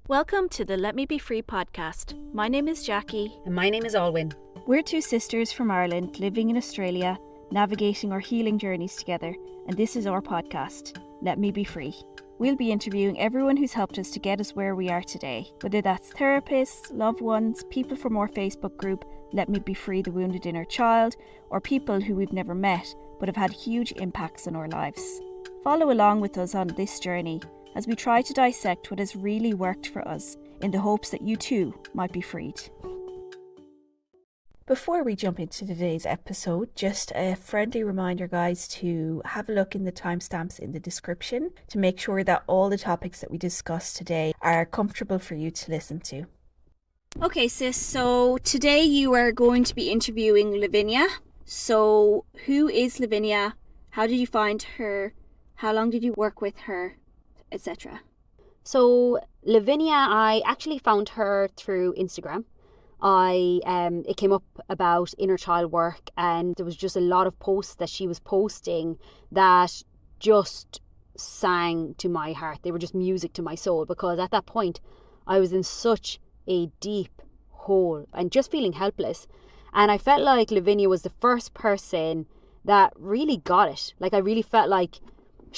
Welcome to the Let Me Be Free podcast. My name is Jackie. And my name is Alwynn. We're two sisters from Ireland living in Australia, navigating our healing journeys together, and this is our podcast, Let Me Be Free. We'll be interviewing everyone who's helped us to get us where we are today, whether that's therapists, loved ones, people from our Facebook group, Let Me Be Free the Wounded Inner Child, or people who we've never met but have had huge impacts in our lives. Follow along with us on this journey as we try to dissect what has really worked for us in the hopes that you too might be freed. Before we jump into today's episode, just a friendly reminder, guys, to have a look in the timestamps in the description to make sure that all the topics that we discuss today are comfortable for you to listen to. Okay, sis, so today you are going to be interviewing Lavinia. So who is Lavinia? How did you find her? How long did you work with her? Etc. So Lavinia, I actually found her through Instagram. It came up about inner child work, and there was just a lot of posts that she was posting that just sang to my heart. They were just music to my soul, because at that point I was in such a deep hole and just feeling helpless, and I felt like Lavinia was the first person that really got it. Like, I really felt like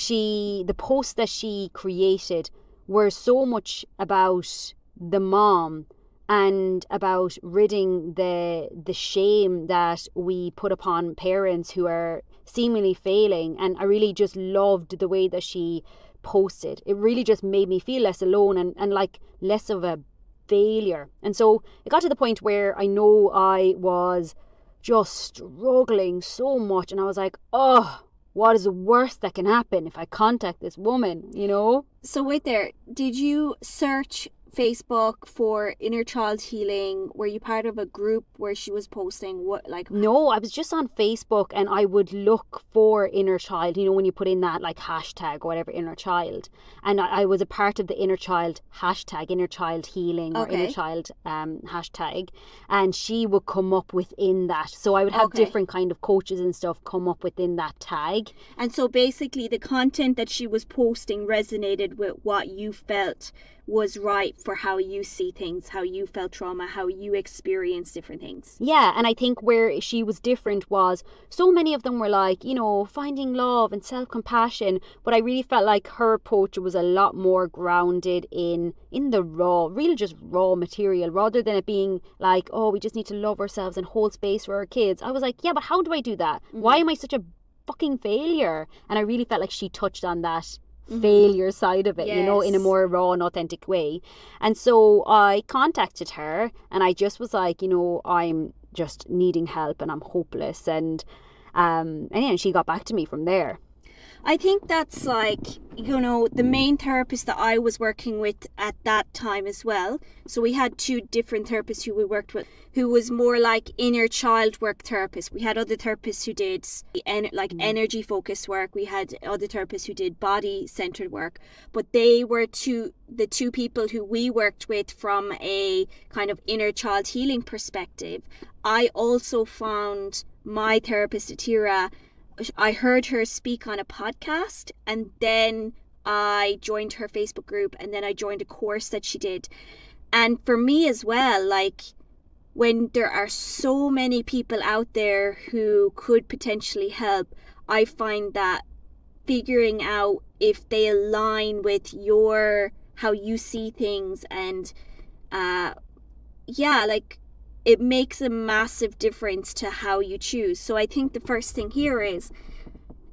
the posts that she created were so much about the mom and about ridding the shame that we put upon parents who are seemingly failing. And I really just loved the way that she posted. It really just made me feel less alone and like less of a failure. And so it got to the point where I know I was just struggling so much, and I was like, oh, what is the worst that can happen if I contact this woman, you know? So wait there, did you search Facebook for inner child healing? Were you part of a group where she was posting No, I was just on Facebook, and I would look for inner child, you know, when you put in that like hashtag or whatever, inner child, and I was a part of the inner child hashtag, inner child healing, or inner child hashtag, and she would come up within that. So I would have different kind of coaches and stuff come up within that tag. And so basically the content that she was posting resonated with what you felt was right for how you see things, how you felt trauma, how you experience different things. Yeah, and I think where she was different was so many of them were like, you know, finding love and self-compassion, but I really felt like her approach was a lot more grounded in the real just raw material, rather than it being like, oh, we just need to love ourselves and hold space for our kids. I was like, yeah, but how do I do that? Mm-hmm. Why am I such a fucking failure? And I really felt like she touched on that failure side of it, you know, in a more raw and authentic way. And so I contacted her, and I just was like, you know, I'm just needing help and I'm hopeless, and she got back to me from there. I think that's like, you know, the main therapist that I was working with at that time as well. So we had two different therapists who we worked with, who was more like inner child work therapists. We had other therapists who did energy focused work. We had other therapists who did body centered work. But they were the two people who we worked with from a kind of inner child healing perspective. I also found my therapist, Atira. I heard her speak on a podcast, and then I joined her Facebook group, and then I joined a course that she did. And for me as well, like, when there are so many people out there who could potentially help, I find that figuring out if they align with how you see things, and it makes a massive difference to how you choose. So I think the first thing here is,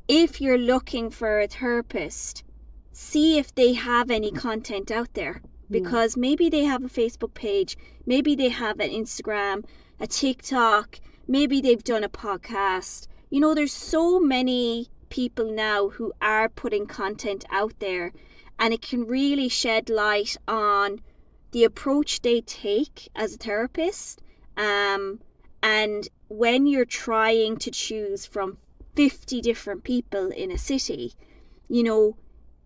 if you're looking for a therapist, see if they have any content out there, because maybe they have a Facebook page, maybe they have an Instagram, a TikTok, maybe they've done a podcast. You know, there's so many people now who are putting content out there, and it can really shed light on the approach they take as a therapist. And when you're trying to choose from 50 different people in a city, you know,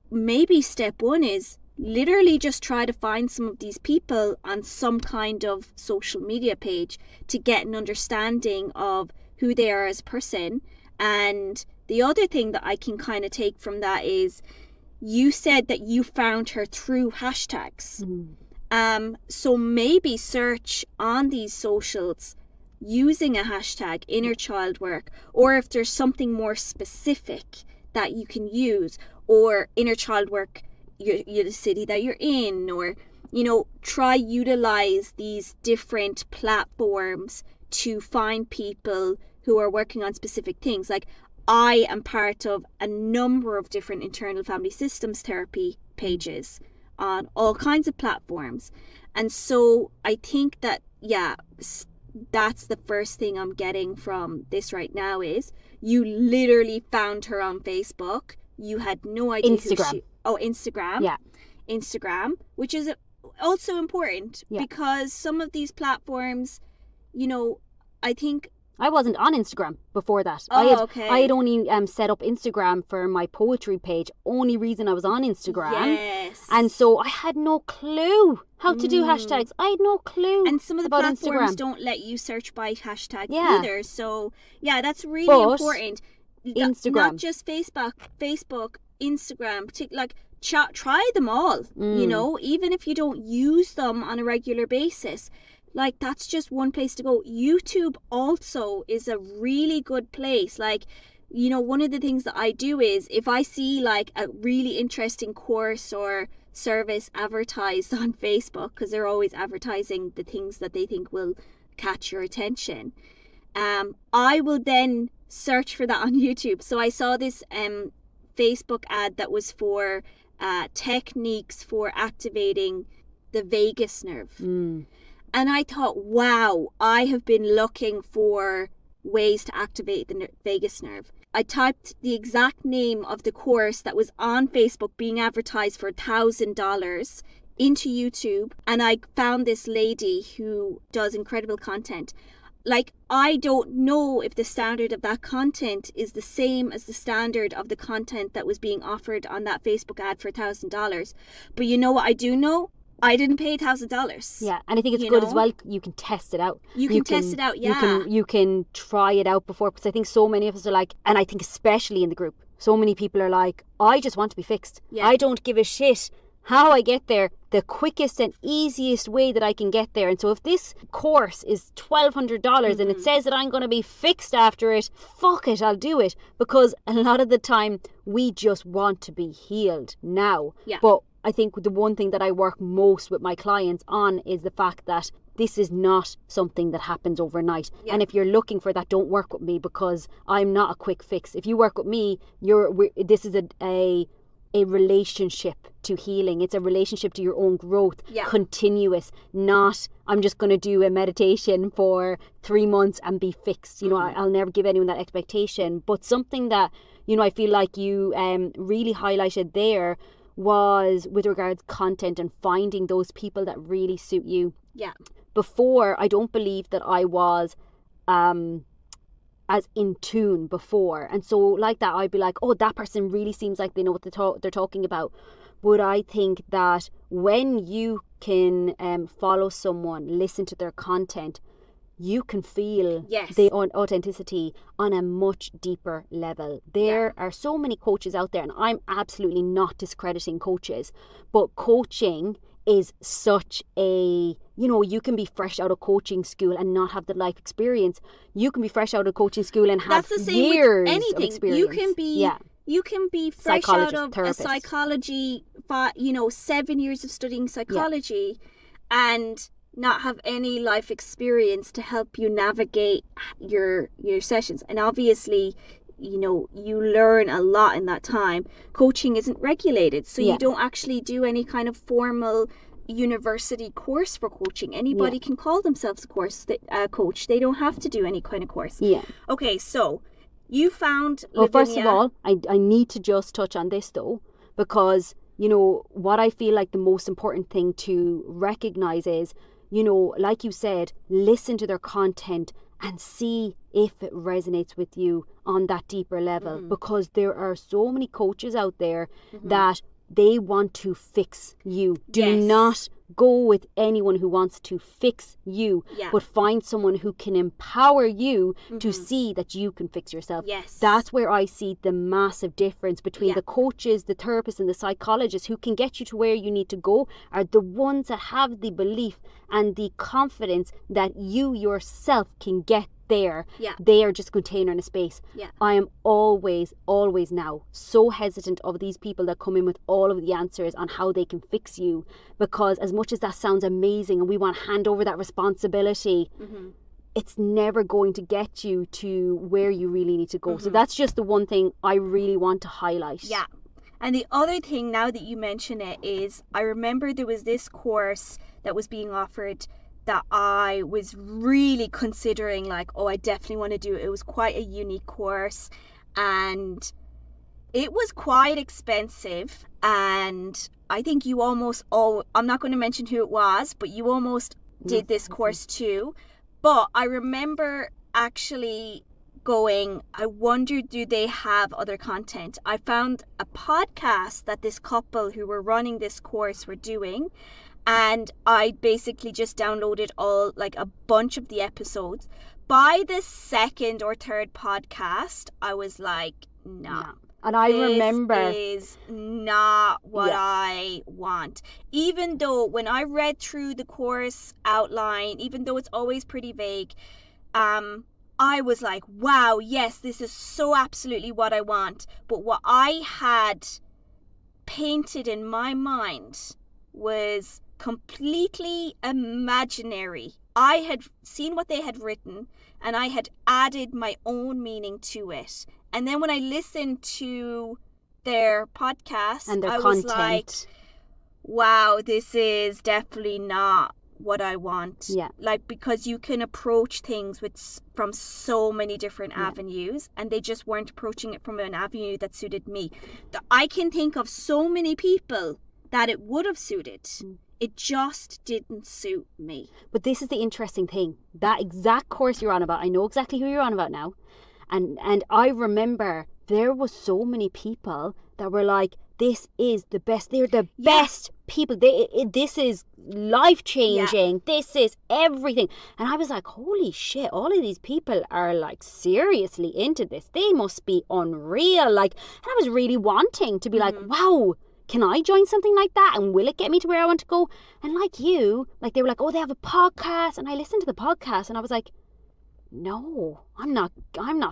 maybe step one is literally just try to find some of these people on some kind of social media page to get an understanding of who they are as a person. And the other thing that I can kind of take from that is, you said that you found her through hashtags. So maybe search on these socials using a hashtag inner child work, or if there's something more specific that you can use, or inner child work, the city that you're in, or try utilize these different platforms to find people who are working on specific things. Like, I am part of a number of different internal family systems therapy pages on all kinds of platforms, and so I think that that's the first thing I'm getting from this right now is you literally found her on Facebook. You had no idea Instagram. Instagram. Yeah. Instagram, which is also important because some of these platforms, I think I wasn't on Instagram before that. I had only set up Instagram for my poetry page. Only reason I was on Instagram. Yes. And so I had no clue how to do hashtags. I had no clue. And some of the about platforms Instagram. don't let you search by hashtags Yeah. either. So that's really important. Instagram. Not just Facebook, Instagram, try them all, even if you don't use them on a regular basis. Like, that's just one place to go. YouTube also is a really good place. Like, one of the things that I do is if I see like a really interesting course or service advertised on Facebook, because they're always advertising the things that they think will catch your attention, I will then search for that on YouTube. So I saw this Facebook ad that was for techniques for activating the vagus nerve. And I thought, wow, I have been looking for ways to activate the vagus nerve. I typed the exact name of the course that was on Facebook being advertised for $1,000 into YouTube, and I found this lady who does incredible content. Like, I don't know if the standard of that content is the same as the standard of the content that was being offered on that Facebook ad for $1,000. But you know what I do know? I didn't pay $1,000. Yeah, and I think it's good as well. You can test it out. You can test it out, You can try it out before, because I think so many of us are like, and I think especially in the group, so many people are like, I just want to be fixed. Yeah. I don't give a shit how I get there. The quickest and easiest way that I can get there. And so if this course is $1,200 and it says that I'm going to be fixed after it, fuck it, I'll do it. Because a lot of the time we just want to be healed now. Yeah. But I think the one thing that I work most with my clients on is the fact that this is not something that happens overnight. Yeah. And if you're looking for that, don't work with me, because I'm not a quick fix. If you work with me, this is a relationship to healing. It's a relationship to your own growth, continuous, not I'm just going to do a meditation for 3 months and be fixed. I'll never give anyone that expectation. But something that, I feel like you really highlighted there was with regards content and finding those people that really suit you. Yeah. Before, I don't believe that I was as in tune before, and so like that I'd be like, oh, that person really seems like they know what they're talking about. But I think that when you can follow someone, listen to their content, you can feel the authenticity on a much deeper level. There are so many coaches out there, and I'm absolutely not discrediting coaches, but coaching is such a, you can be fresh out of coaching school and not have the life experience. You can be fresh out of coaching school and have years of experience. You can be fresh out of therapist. A psychology, 7 years of studying psychology and not have any life experience to help you navigate your sessions. And obviously, you learn a lot in that time. Coaching isn't regulated, so you don't actually do any kind of formal university course for coaching. Anybody can call themselves a coach. They don't have to do any kind of course. Okay, so you found Lavinia. Well, first of all, I need to just touch on this though, because what I feel like the most important thing to recognize is, like you said, listen to their content and see if it resonates with you on that deeper level, because there are so many coaches out there that they want to fix you. Do not go with anyone who wants to fix you, but find someone who can empower you to see that you can fix yourself. Yes. That's where I see the massive difference between the coaches, the therapists, and the psychologists who can get you to where you need to go are the ones that have the belief and the confidence that you yourself can get there. They are just a container in a space. I am always now so hesitant of these people that come in with all of the answers on how they can fix you, because as much as that sounds amazing and we want to hand over that responsibility, it's never going to get you to where you really need to go. So that's just the one thing I really want to highlight. And the other thing, now that you mention it, is I remember there was this course that was being offered that I was really considering, like, oh, I definitely want to do it. It was quite a unique course and it was quite expensive. And I think you almost, I'm not going to mention who it was, but you almost did this course too. But I remember actually going, I wonder, do they have other content? I found a podcast that this couple who were running this course were doing, and I basically just downloaded a bunch of the episodes. By the second or third podcast, I was like, nah. And I remember, this is not what I want. Even though when I read through the course outline, even though it's always pretty vague, I was like, wow, yes, this is so absolutely what I want. But what I had painted in my mind was completely imaginary. I had seen what they had written and I had added my own meaning to it. And then when I listened to their podcast, and their I content, was like, wow, this is definitely not what I want. Like, because you can approach things from so many different avenues, and they just weren't approaching it from an avenue that suited me. I can think of so many people that it would have suited. It just didn't suit me. But this is the interesting thing. That exact course you're on about, I know exactly who you're on about now. And I remember there was so many people that were like, this is the best. They're the best people. This is life-changing. This is everything. And I was like, holy shit, all of these people are like seriously into this. They must be unreal. Like, and I was really wanting to be like, wow, can I join something like that? And will it get me to where I want to go? And like you, like they were like, oh, they have a podcast. And I listened to the podcast and I was like, no, I'm not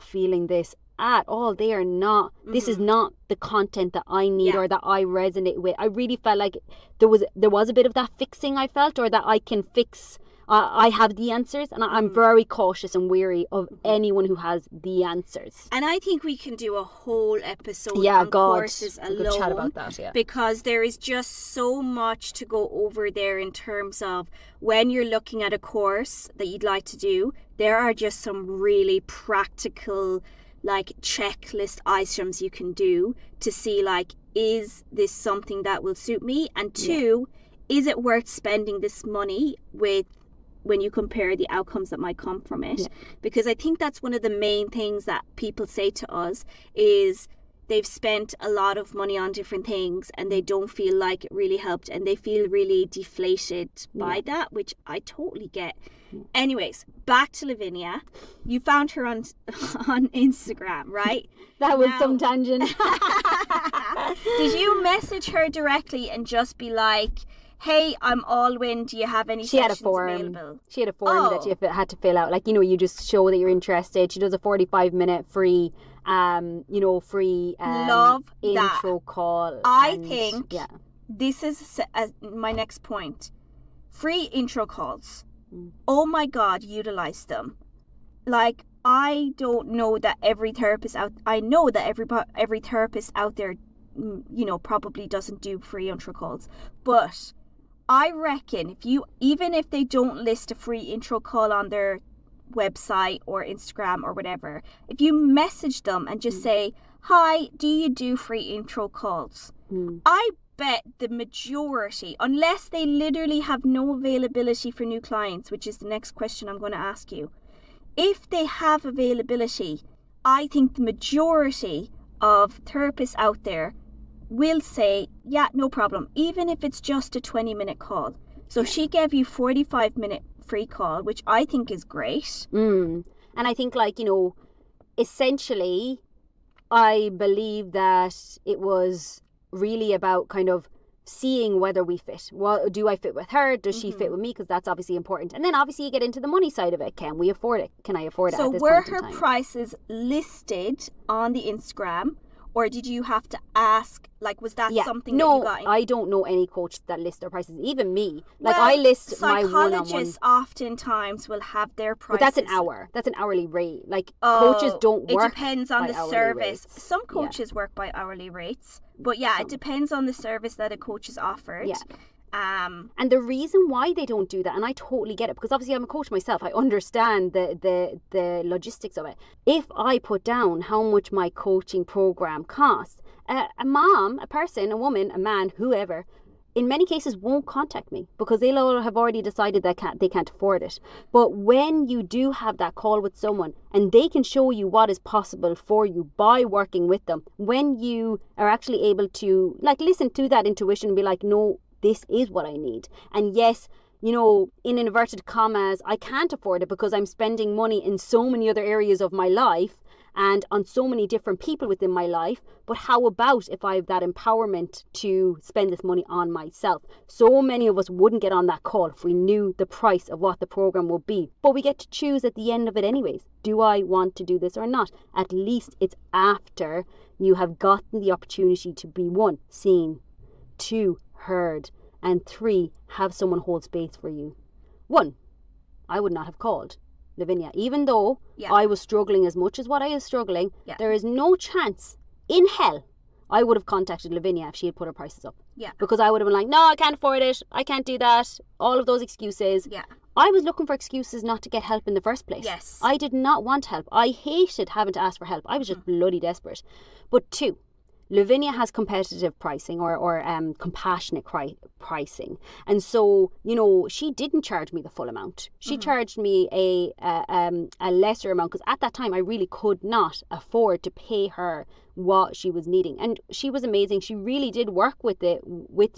feeling this at all. They are not, this is not the content that I need or that I resonate with. I really felt like there was a bit of that fixing I felt, or that I can fix, I have the answers, and I'm very cautious and wary of anyone who has the answers. And I think we can do a whole episode on courses alone, chat about that, because there is just so much to go over there in terms of when you're looking at a course that you'd like to do, there are just some really practical, like, checklist items you can do to see, like, is this something that will suit me? And two, is it worth spending this money with when you compare the outcomes that might come from it? Because I think that's one of the main things that people say to us is they've spent a lot of money on different things and they don't feel like it really helped, and they feel really deflated by that, which I totally get. Anyways, back to Lavinia. You found her on Instagram, right? That was some tangent. Did you message her directly and just be like, hey, I'm Alwynn, do you have any sessions available? She had a form that you had to fill out. Like, you just show that you're interested. She does a 45-minute free love intro that. call. I think this is my next point. Free intro calls. Oh my God, utilize them. Like, I don't know that every therapist I know that every therapist out there, probably doesn't do free intro calls. But I reckon even if they don't list a free intro call on their website or Instagram or whatever, if you message them and just say, hi, do you do free intro calls? I bet the majority, unless they literally have no availability for new clients, which is the next question I'm going to ask you, if they have availability, I think the majority of therapists out there will say, yeah, no problem, even if it's just a 20-minute call. So she gave you 45-minute free call, which I think is great. And I think, like, you know, essentially, I believe that it was really about kind of seeing whether we fit. Well, do I fit with her? Does she fit with me? Because that's obviously important. And then obviously you get into the money side of it. Can we afford it? Can I afford it So at this were point in her time? prices listed on the Instagram, or did you have to ask, like, was that something that you got in? I don't know any coach that lists their prices. Even me. Like, Well, I list my one-on-one. psychologists oftentimes will have their prices. But that's an hour. That's an hourly rate. Like, coaches don't work. It depends on by the hourly service. rates. Some coaches work by hourly rates. But yeah, it depends on the service that a coach is offered. Yeah. And the reason why they don't do that, and I totally get it, because obviously I'm a coach myself, I understand the logistics of it. If I put down how much my coaching program costs, a mom, a person, a woman, a man, whoever, in many cases won't contact me because they'll have already decided that they can't afford it. But when you do have that call with someone and they can show you what is possible for you by working with them, when you are actually able to, like, listen to that intuition and be like, no, this is what I need. And yes, you know, in inverted commas, I can't afford it because I'm spending money in so many other areas of my life and on so many different people within my life. But how about if I have that empowerment to spend this money on myself? So many of us wouldn't get on that call if we knew the price of what the program would be. But we get to choose at the end of it anyways. Do I want to do this or not? At least it's after you have gotten the opportunity to be, 1, seen, 2, heard, and 3, have someone hold space for you. 1, I would not have called Lavinia, even though I was struggling as much as what I was struggling. There is no chance in hell I would have contacted Lavinia if she had put her prices up. Because I would have been like, no, I can't afford it, I can't do that, all of those excuses. I was looking for excuses not to get help in the first place. I did not want help. I hated having to ask for help. I was just bloody desperate. But 2, Lavinia has competitive pricing or compassionate pricing. And so, you know, she didn't charge me the full amount. She charged me a lesser amount because at that time I really could not afford to pay her what she was needing. And she was amazing. She really did work with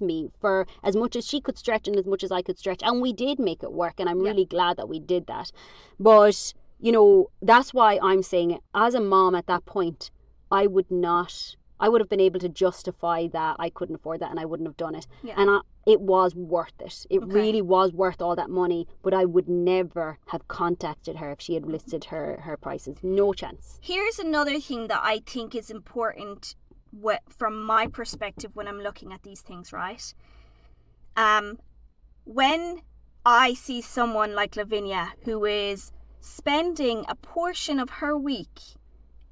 me for as much as she could stretch and as much as I could stretch. And we did make it work. And I'm really glad that we did that. But, you know, that's why I'm saying it. As a mom at that point, I would have been able to justify that I couldn't afford that and I wouldn't have done it. And it was worth it. It really was worth all that money, but I would never have contacted her if she had listed her prices. No chance. Here's another thing that I think is important from my perspective when I'm looking at these things, right? When I see someone like Lavinia who is spending a portion of her week,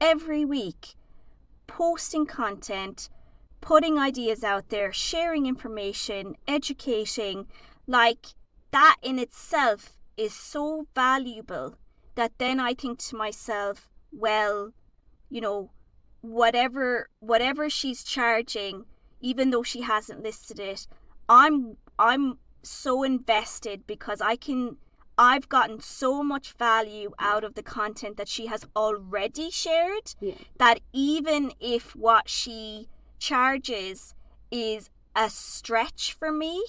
every week, posting content, putting ideas out there, sharing information, educating, like, that in itself is so valuable that then I think to myself, well, you know, whatever she's charging, even though she hasn't listed it, I'm so invested because I've gotten so much value out of the content that she has already shared that even if what she charges is a stretch for me,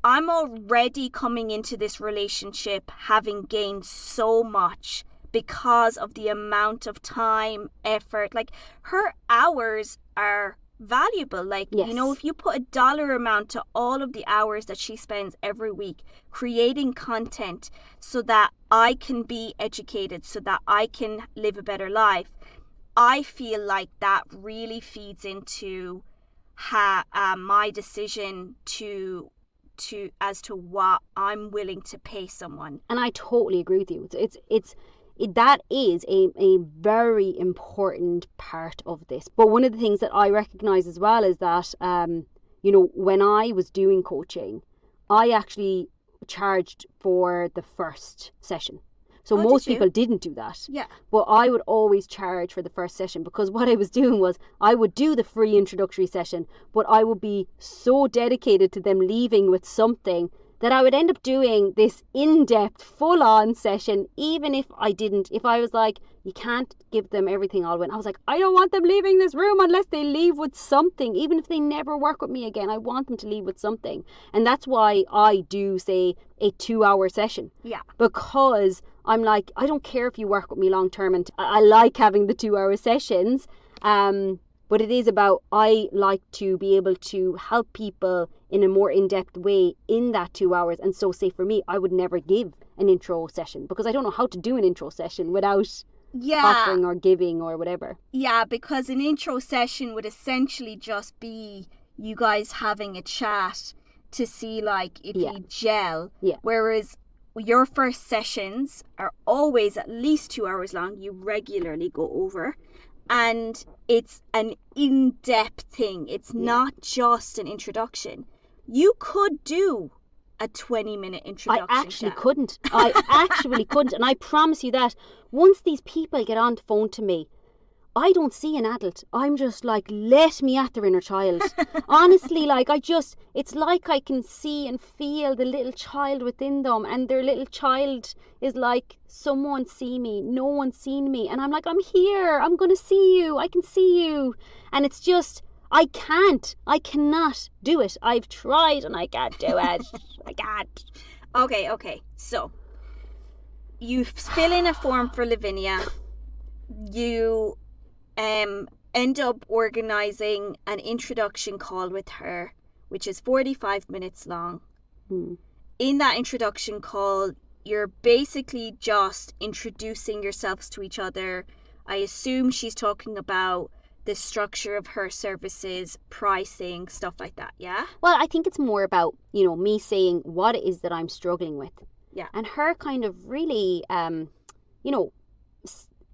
I'm already coming into this relationship having gained so much because of the amount of time, effort. Like, her hours are valuable. Like, you know, if you put a dollar amount to all of the hours that she spends every week creating content so that I can be educated, so that I can live a better life, I feel like that really feeds into my decision to as to what I'm willing to pay someone. And I totally agree with you. That is a very important part of this. But one of the things that I recognize as well is that, you know, when I was doing coaching, I actually charged for the first session. So most people didn't do that. But I would always charge for the first session because what I was doing was I would do the free introductory session, but I would be so dedicated to them leaving with something that I would end up doing this in-depth, full-on session, even if I was like, you can't give them everything, Alwyn. I was like, I don't want them leaving this room unless they leave with something. Even if they never work with me again, I want them to leave with something. And that's why I do, say, a 2-hour session. Yeah. Because I'm like, I don't care if you work with me long-term, and I like having the 2-hour sessions. But it is about, I like to be able to help people in a more in-depth way in that 2 hours. And so, say for me, I would never give an intro session because I don't know how to do an intro session without offering or giving or whatever. Yeah, because an intro session would essentially just be you guys having a chat to see like if you gel. Yeah. Whereas your first sessions are always at least 2 hours long. You regularly go over. And it's an in-depth thing. It's not just an introduction. You could do a 20-minute introduction. I actually couldn't. And I promise you that once these people get on the phone to me, I don't see an adult. I'm just like, let me at their inner child. Honestly, like it's like I can see and feel the little child within them, and their little child is like, someone see me, no one's seen me. And I'm like, I'm here, I'm going to see you, I can see you. And it's just, I cannot do it. I've tried and I can't do it. I can't. Okay. So, you fill in a form for Lavinia. You end up organising an introduction call with her, which is 45 minutes long. In that introduction call, you're basically just introducing yourselves to each other. I assume she's talking about the structure of her services, pricing, stuff like that, yeah? Well, I think it's more about, me saying what it is that I'm struggling with. Yeah. And her kind of really,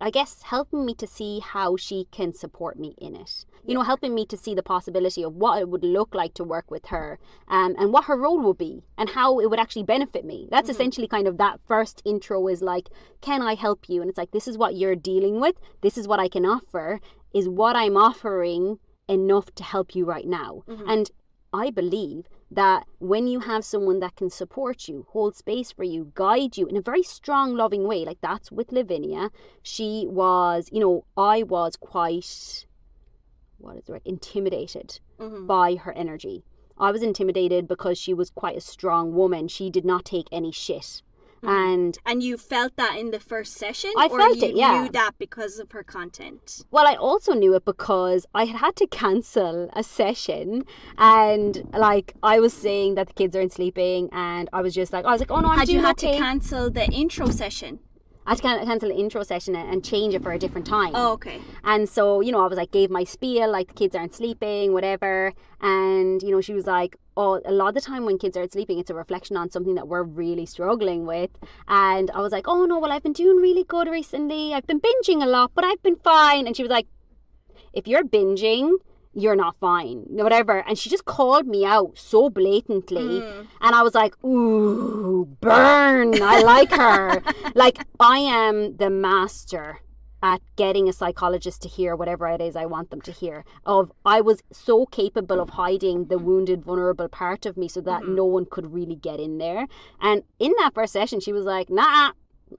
I guess helping me to see how she can support me in it. Helping me to see the possibility of what it would look like to work with her, and what her role would be and how it would actually benefit me. That's essentially kind of that first intro is like, can I help you? And it's like, this is what you're dealing with. This is what I can offer. Is what I'm offering enough to help you right now? And I believe that when you have someone that can support you, hold space for you, guide you in a very strong, loving way, like that's with Lavinia. She was, I was quite, intimidated by her energy. I was intimidated because she was quite a strong woman. She did not take any shit. And you felt that in the first session? I felt it, yeah. Or you knew that because of her content? Well, I also knew it because I had to cancel a session, and like I was saying that the kids aren't sleeping, and I was like, oh no, I'm doing okay. Had to cancel the intro session? I had to cancel the intro session and change it for a different time. Oh, okay. And so, I was like, gave my spiel, like the kids aren't sleeping, whatever. And, she was like, oh, a lot of the time when kids aren't sleeping, it's a reflection on something that we're really struggling with. And I was like, oh no, well, I've been doing really good recently. I've been binging a lot, but I've been fine. And she was like, if you're binging, you're not fine, whatever. And she just called me out so blatantly. And I was like, ooh, burn. I like her. Like, I am the master at getting a psychologist to hear whatever it is I want them to hear. I was so capable of hiding the wounded, vulnerable part of me so that no one could really get in there. And in that first session, she was like, nah,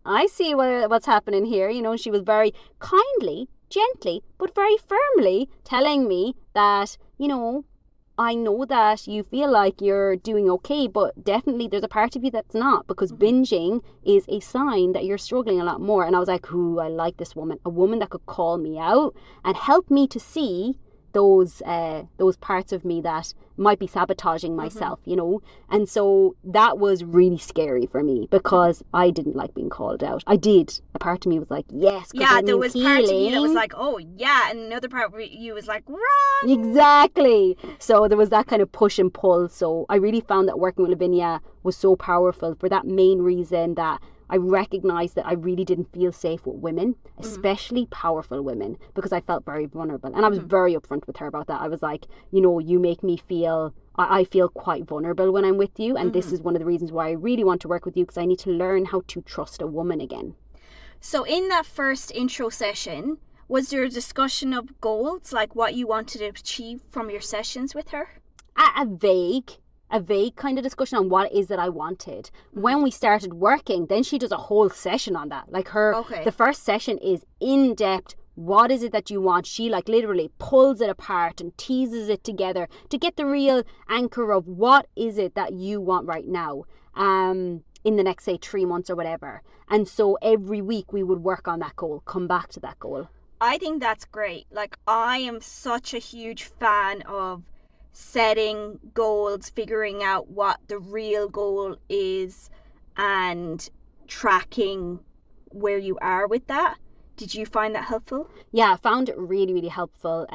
I see what's happening here. She was very kindly, gently, but very firmly telling me that, I know that you feel like you're doing okay, but definitely there's a part of you that's not, because binging is a sign that you're struggling a lot more. And I was like, ooh, I like this woman, a woman that could call me out and help me to see those parts of me that might be sabotaging myself, And so that was really scary for me because I didn't like being called out. I did. A part of me was like, yes. Yeah, there was part of you that was like, oh, yeah. And another part where you was like, run. Exactly. So there was that kind of push and pull. So I really found that working with Lavinia was so powerful for that main reason, that I recognized that I really didn't feel safe with women, especially powerful women, because I felt very vulnerable. And I was very upfront with her about that. I was like, you make me feel, I feel quite vulnerable when I'm with you. And this is one of the reasons why I really want to work with you, because I need to learn how to trust a woman again. So in that first intro session, was there a discussion of goals, like what you wanted to achieve from your sessions with her? A vague a vague kind of discussion on what it is that I wanted. When we started working, then she does a whole session on that. Like the first session is in depth. What is it that you want? She like literally pulls it apart and teases it together to get the real anchor of what is it that you want right now in the next, say, 3 months or whatever. And so every week we would work on that goal, come back to that goal. I think that's great. Like, I am such a huge fan of setting goals, figuring out what the real goal is, and tracking where you are with that. Did you find that helpful? Yeah, I found it really, really helpful.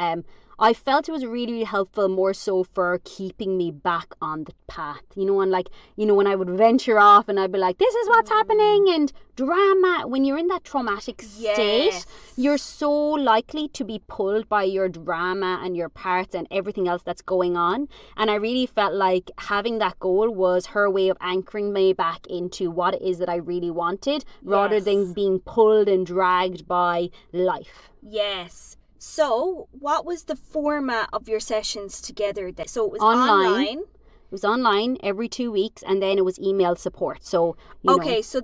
I felt it was really, really helpful more so for keeping me back on the path, you know, and like, you know, when I would venture off and I'd be like, this is what's happening, and drama, when you're in that traumatic state, you're so likely to be pulled by your drama and your parts and everything else that's going on. And I really felt like having that goal was her way of anchoring me back into what it is that I really wanted, rather than being pulled and dragged by life. Yes. So, what was the format of your sessions together then? So, it was online. It was online every 2 weeks, and then it was email support. So, you know. So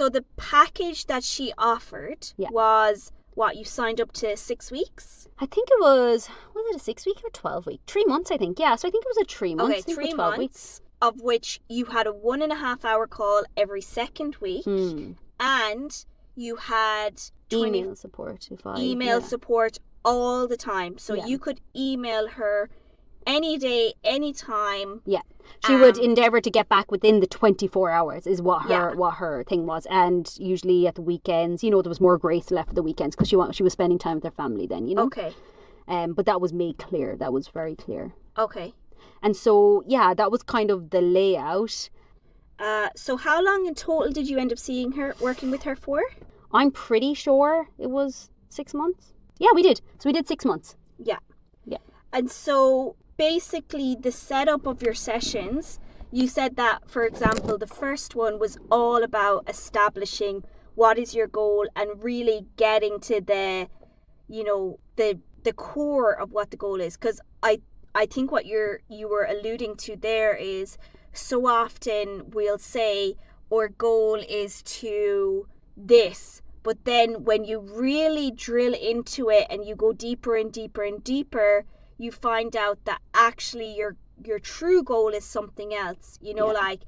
the package that she offered was what, you signed up to 6 weeks? I think it was it a 6 week or 12 week? 3 months, I think. Yeah, so I think it was a 3 months. Okay, 3 months, weeks. Of which you had a 1.5 hour call every second week, and you had email support. Support all the time. So you could email her any day, any time. Yeah. She would endeavour to get back within the 24 hours is what her thing was. And usually at the weekends, you know, there was more grace left for the weekends because she was spending time with her family then, you know. Okay. But that was made clear. That was very clear. Okay. And so, yeah, that was kind of the layout. So how long in total did you end up working with her for? I'm pretty sure it was 6 months. Yeah, we did. So we did 6 months. Yeah. Yeah. And so basically the setup of your sessions, you said that, for example, the first one was all about establishing what is your goal and really getting to the, you know, the core of what the goal is. Because I think what you were alluding to there is, so often we'll say our goal is to this. But then when you really drill into it and you go deeper and deeper and deeper, you find out that actually your true goal is something else. You know, like,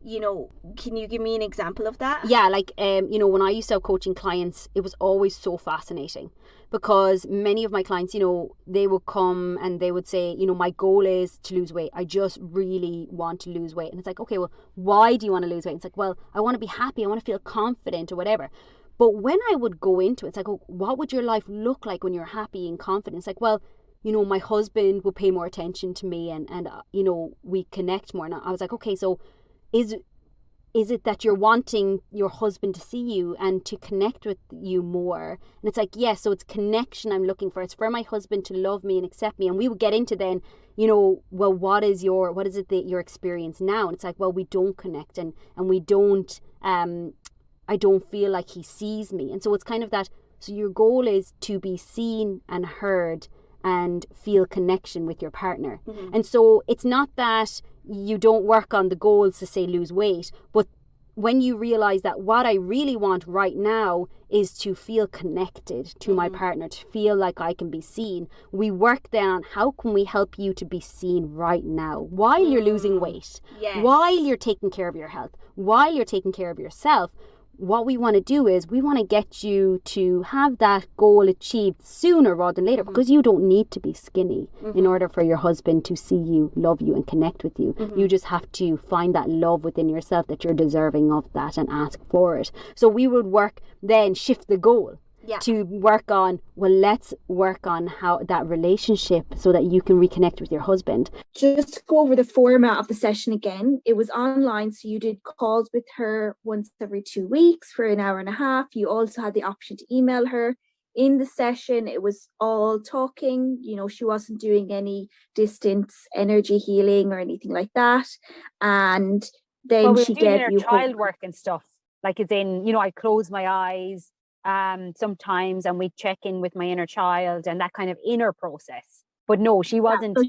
you know, can you give me an example of that? Yeah, like, you know, when I used to have coaching clients, it was always so fascinating because many of my clients, you know, they would come and they would say, you know, my goal is to lose weight. I just really want to lose weight. And it's like, okay, well, why do you want to lose weight? It's like, well, I want to be happy. I want to feel confident or whatever. But when I would go into it, it's like, oh, what would your life look like when you're happy and confident? It's like, well, you know, my husband will pay more attention to me and you know, we connect more. And I was like, okay, so is it that you're wanting your husband to see you and to connect with you more? And it's like, yes, so it's connection I'm looking for. It's for my husband to love me and accept me. And we would get into then, you know, well, what is it that your experience now? And it's like, well, we don't connect and we don't, I don't feel like he sees me. And so it's kind of that, so your goal is to be seen and heard and feel connection with your partner. Mm-hmm. And so it's not that you don't work on the goals to say lose weight, but when you realize that what I really want right now is to feel connected to my partner, to feel like I can be seen, we work then on how can we help you to be seen right now while you're losing weight, while you're taking care of your health, while you're taking care of yourself. What we want to do is we want to get you to have that goal achieved sooner rather than later, because you don't need to be skinny in order for your husband to see you, love you and connect with you. You just have to find that love within yourself that you're deserving of that and ask for it. So we would work then shift the goal to work on, well, let's work on how that relationship so that you can reconnect with your husband. Just to go over the format of the session again, it was online, so you did calls with her once every 2 weeks for an hour and a half. You also had the option to email her. In the session, it was all talking, you know, she wasn't doing any distance energy healing or anything like that. And then she gave you child work and stuff, like it's in, you know, I close my eyes sometimes and we check in with my inner child and that kind of inner process. But no, she wasn't. So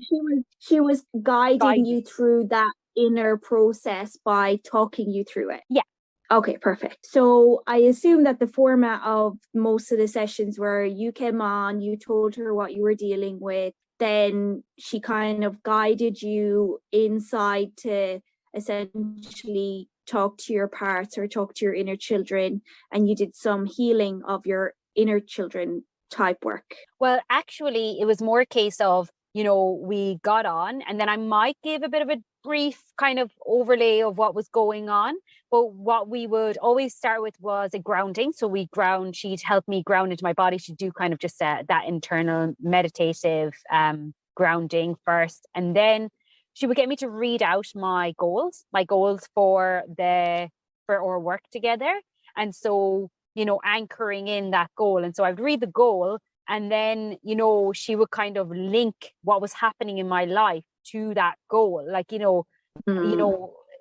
she was guiding you through that inner process by talking you through it. Yeah. Okay, perfect. So I assume that the format of most of the sessions where you came on, you told her what you were dealing with, then she kind of guided you inside to essentially talk to your parts or talk to your inner children, and you did some healing of your inner children type work. Well, actually, it was more a case of, we got on, and then I might give a bit of a brief kind of overlay of what was going on. But what we would always start with was a grounding. So she'd help me ground into my body. She'd do kind of just that internal meditative grounding first. And then she would get me to read out my goals for our work together. And so, anchoring in that goal. And so I'd read the goal, and then, she would kind of link what was happening in my life to that goal. Like,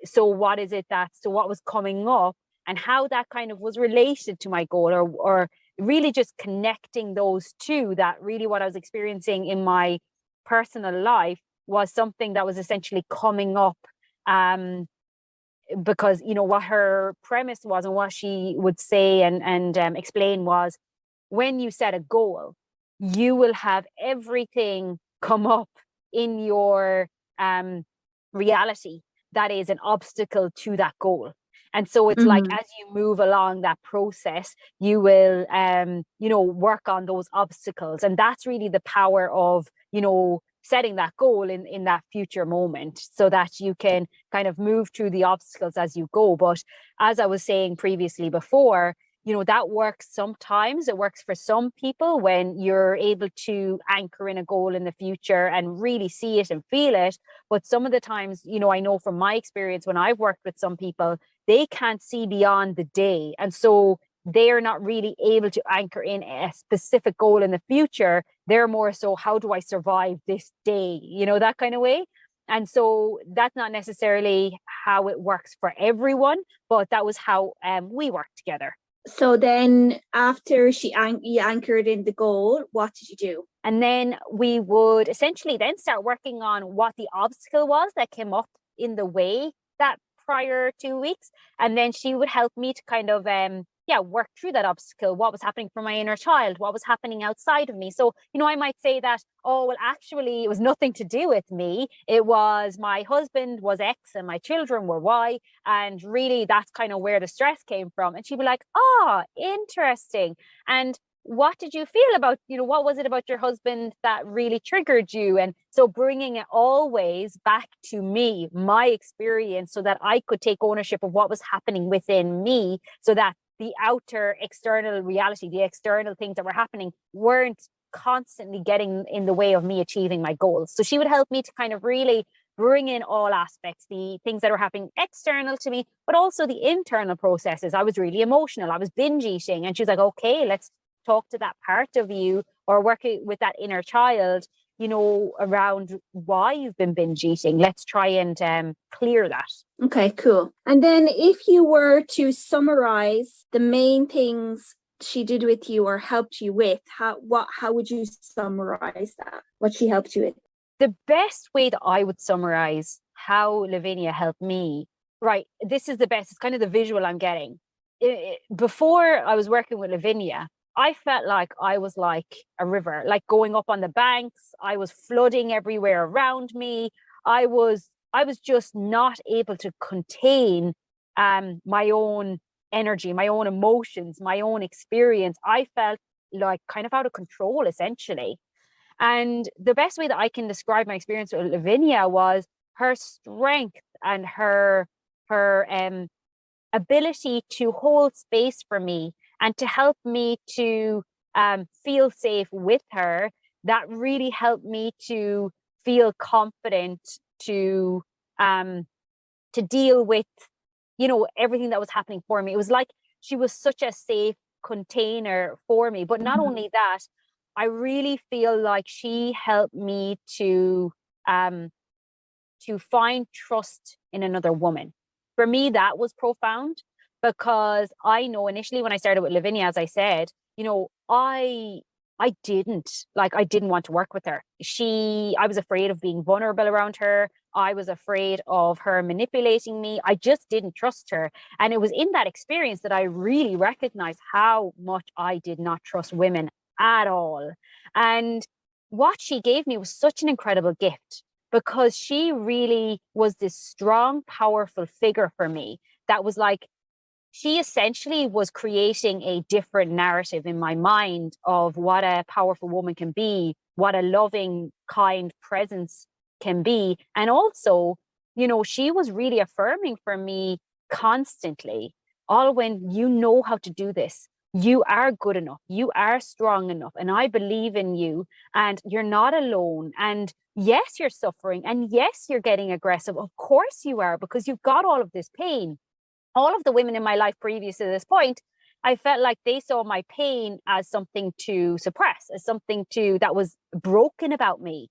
so what is it so what was coming up and how that kind of was related to my goal, or really just connecting those two, that really what I was experiencing in my personal life was something that was essentially coming up. Because what her premise was and what she would say and explain was, when you set a goal, you will have everything come up in your reality that is an obstacle to that goal. And so it's like, as you move along that process, you will work on those obstacles. And that's really the power of setting that goal in that future moment, so that you can kind of move through the obstacles as you go. But as I was saying previously before, that works sometimes. It works for some people when you're able to anchor in a goal in the future and really see it and feel it. But some of the times, I know from my experience, when I've worked with some people, they can't see beyond the day. And so they're not really able to anchor in a specific goal in the future. They're more so, how do I survive this day? That kind of way. And so that's not necessarily how it works for everyone, but that was how we worked together. So then after you anchored in the goal, what did you do? And then we would essentially then start working on what the obstacle was that came up in the way that prior 2 weeks. And then she would help me to kind of work through that obstacle, what was happening for my inner child, what was happening outside of me. So, I might say that, oh, well, actually, it was nothing to do with me. It was my husband was X and my children were Y. And really, that's kind of where the stress came from. And she'd be like, oh, interesting. And what did you feel about, what was it about your husband that really triggered you? And so bringing it always back to me, my experience, so that I could take ownership of what was happening within me, so that the outer external reality, the external things that were happening weren't constantly getting in the way of me achieving my goals. So she would help me to kind of really bring in all aspects, the things that are happening external to me, but also the internal processes. I was really emotional. I was binge eating. And she's like, okay, let's talk to that part of you, or working with that inner child, around why you've been binge eating. Let's try and clear that. Okay, cool. And then if you were to summarize the main things she did with you or helped you with, how would you summarize that? What she helped you with? The best way that I would summarize how Lavinia helped me, right, this is the best, it's kind of the visual I'm getting. Before I was working with Lavinia, I felt like I was like a river, like going up on the banks. I was flooding everywhere around me. I was just not able to contain my own energy, my own emotions, my own experience. I felt like kind of out of control, essentially. And the best way that I can describe my experience with Lavinia was her strength and her ability to hold space for me and to help me to feel safe with her. That really helped me to feel confident to deal with, everything that was happening for me. It was like she was such a safe container for me. But not only that, I really feel like she helped me to find trust in another woman. For me, that was profound, because I know initially when I started with Lavinia, as I said, I I didn't want to work with her. I was afraid of being vulnerable around her. I was afraid of her manipulating me. I just didn't trust her. And it was in that experience that I really recognized how much I did not trust women at all. And what she gave me was such an incredible gift, because she really was this strong, powerful figure for me that was like, she essentially was creating a different narrative in my mind of what a powerful woman can be, what a loving, kind presence can be. And also, she was really affirming for me constantly, Alwyn, you know how to do this. You are good enough. You are strong enough. And I believe in you. And you're not alone. And yes, you're suffering. And yes, you're getting aggressive. Of course you are, because you've got all of this pain. All of the women in my life previous to this point, I felt like they saw my pain as something to suppress, as something that was broken about me.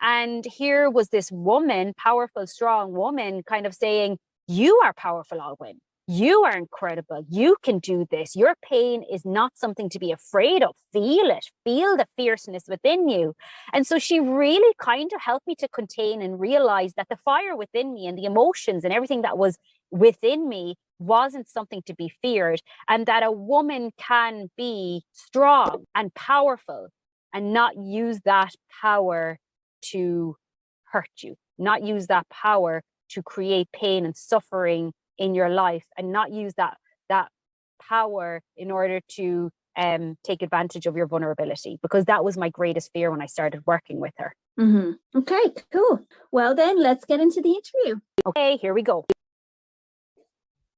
And here was this woman, powerful, strong woman, kind of saying, you are powerful, Alwyn. You are incredible. You can do this. Your pain is not something to be afraid of. Feel it. Feel the fierceness within you. And so she really kind of helped me to contain and realize that the fire within me and the emotions and everything that was within me wasn't something to be feared, and that a woman can be strong and powerful and not use that power to hurt you, not use that power to create pain and suffering in your life, and not use that power in order to take advantage of your vulnerability, because that was my greatest fear when I started working with her. Okay, cool. Well then, let's get into the interview. Okay, here we go.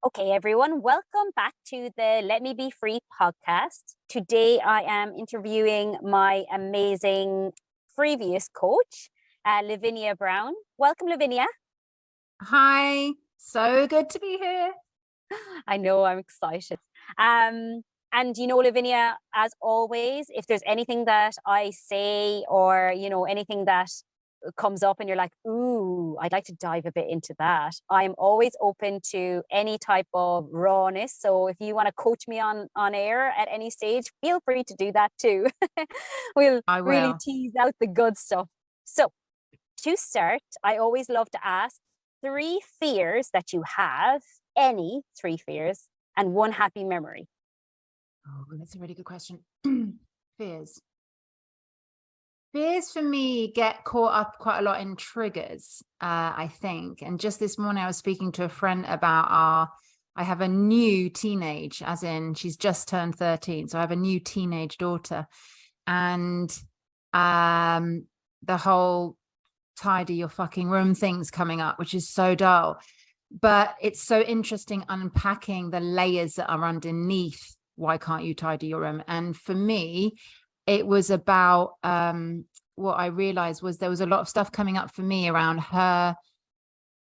Okay, everyone, welcome back to the Let Me Be Free podcast. Today, I am interviewing my amazing previous coach, Lavinia Brown. Welcome, Lavinia. Hi, so good to be here. I know, I'm excited. And Lavinia, as always, if there's anything that I say or, anything that comes up and you're like, ooh, I'd like to dive a bit into that, I'm always open to any type of rawness. So if you want to coach me on air at any stage, feel free to do that too. We'll really tease out the good stuff. So to start, I always love to ask 3 fears that you have, any 3 fears, and 1 happy memory. Oh, that's a really good question. Fears for me get caught up quite a lot in triggers, I think. And just this morning, I was speaking to a friend about I have a new teenage, as in she's just turned 13. So I have a new teenage daughter, and the whole tidy your fucking room things coming up, which is so dull. But it's so interesting unpacking the layers that are underneath. Why can't you tidy your room? And for me, it was about what I realized was there was a lot of stuff coming up for me around her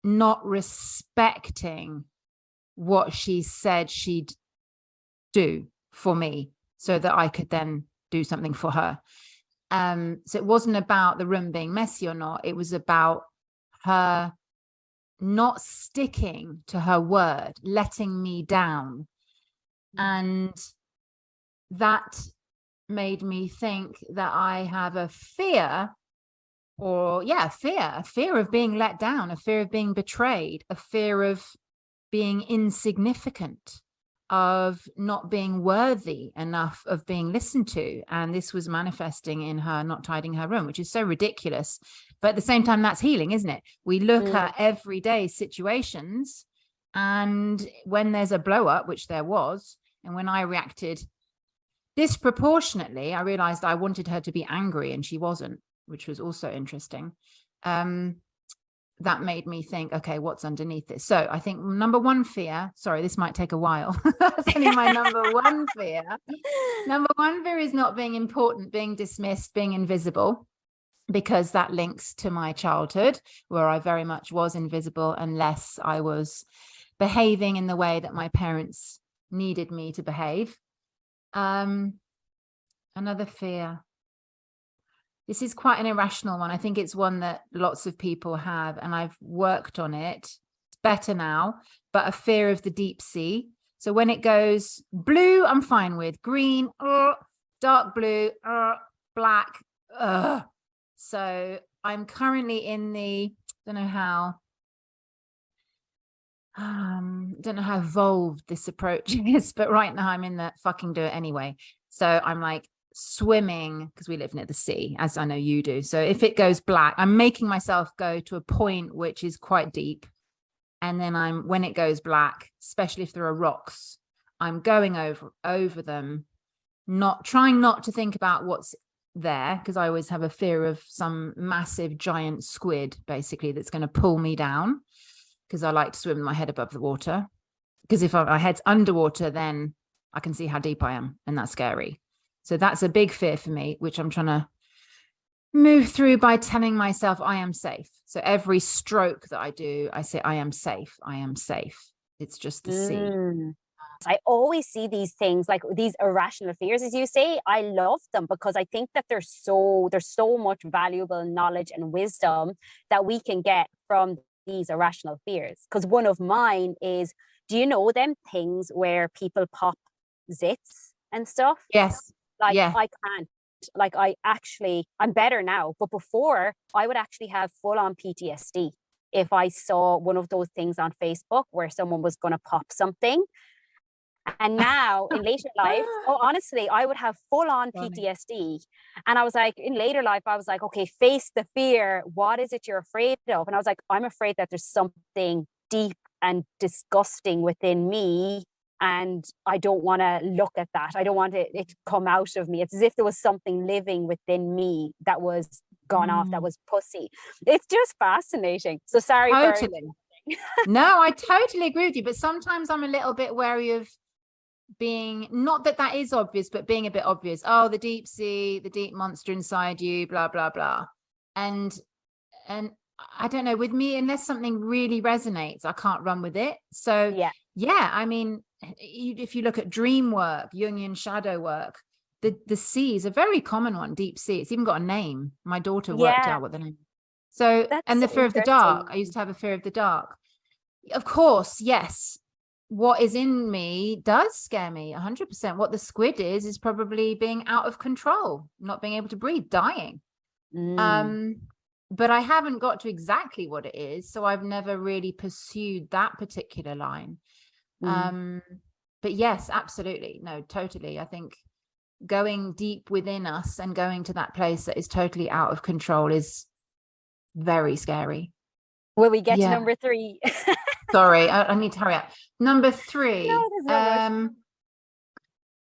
not respecting what she said she'd do for me so that I could then do something for her. So it wasn't about the room being messy or not. It was about her not sticking to her word, letting me down. And that made me think that I have a fear of being let down, a fear of being betrayed, a fear of being insignificant, of not being worthy enough of being listened to. And this was manifesting in her not tidying her room, which is so ridiculous. But at the same time, that's healing, isn't it? We look at everyday situations, and when there's a blow up, which there was, and when I reacted disproportionately, I realized I wanted her to be angry and she wasn't, which was also interesting. That made me think, okay, what's underneath this? So I think number 1 fear, sorry, this might take a while. That's only my number 1 fear. Number 1 fear is not being important, being dismissed, being invisible, because that links to my childhood, where I very much was invisible unless I was behaving in the way that my parents needed me to behave. Another fear. This is quite an irrational one. I think it's one that lots of people have, and I've worked on it. It's better now, but a fear of the deep sea. So when it goes blue, I'm fine with. Green, dark blue, black. So I'm currently in the, don't know how evolved this approach is, but right now I'm in the fucking do it anyway. So I'm like swimming, because we live near the sea, as I know you do. So if it goes black, I'm making myself go to a point which is quite deep. And then when it goes black, especially if there are rocks, I'm going over them, trying not to think about what's there, because I always have a fear of some massive giant squid, basically, that's going to pull me down, because I like to swim with my head above the water. Because if my head's underwater, then I can see how deep I am, and that's scary. So that's a big fear for me, which I'm trying to move through by telling myself I am safe. So every stroke that I do, I say, I am safe. I am safe. It's just the sea. I always see these things, like these irrational fears, as you say. I love them because I think that there's so much valuable knowledge and wisdom that we can get from these irrational fears. Because one of mine is, do you know them things where people pop zits and stuff? Yes. Like, yeah. I can't. Like, I'm better now, but before I would actually have full-on PTSD if I saw one of those things on Facebook where someone was going to pop something. And now in later life, honestly, I would have full-on PTSD. And I was like, in later life, I was like, okay, face the fear. What is it you're afraid of? And I was like, I'm afraid that there's something deep and disgusting within me, and I don't want to look at that. I don't want it to come out of me. It's as if there was something living within me that was gone off, that was pussy. It's just fascinating. So sorry. Totally. No, I totally agree with you. But sometimes I'm a little bit wary of being, not that is obvious, but being a bit obvious. Oh, the deep sea, the deep monster inside you, blah, blah, blah. And I don't know, with me, unless something really resonates, I can't run with it. So yeah, I mean, if you look at dream work, Jungian shadow work, the sea is a very common one, deep sea. It's even got a name. My daughter worked out what the name. So, and the fear of the dark. I used to have a fear of the dark. Of course, yes. What is in me does scare me 100%. What the squid is probably being out of control, not being able to breathe, dying. But I haven't got to exactly what it is. So I've never really pursued that particular line. But yes, absolutely. No, totally. I think going deep within us and going to that place that is totally out of control is very scary. Will we get to number 3? Sorry, I need to hurry up. Number 3, no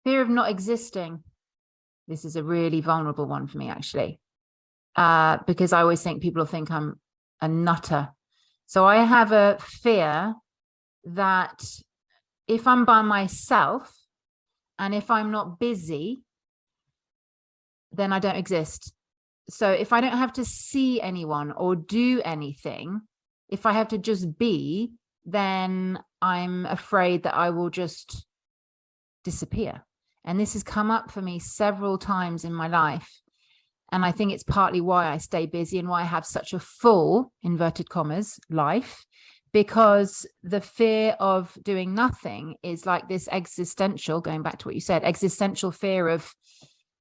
fear of not existing. This is a really vulnerable one for me, actually, because I always think people will think I'm a nutter. So I have a fear that if I'm by myself and if I'm not busy, then I don't exist. So if I don't have to see anyone or do anything, if I have to just be, then I'm afraid that I will just disappear. And this has come up for me several times in my life. And I think it's partly why I stay busy and why I have such a full, inverted commas, life, because the fear of doing nothing is like this existential, going back to what you said, existential fear of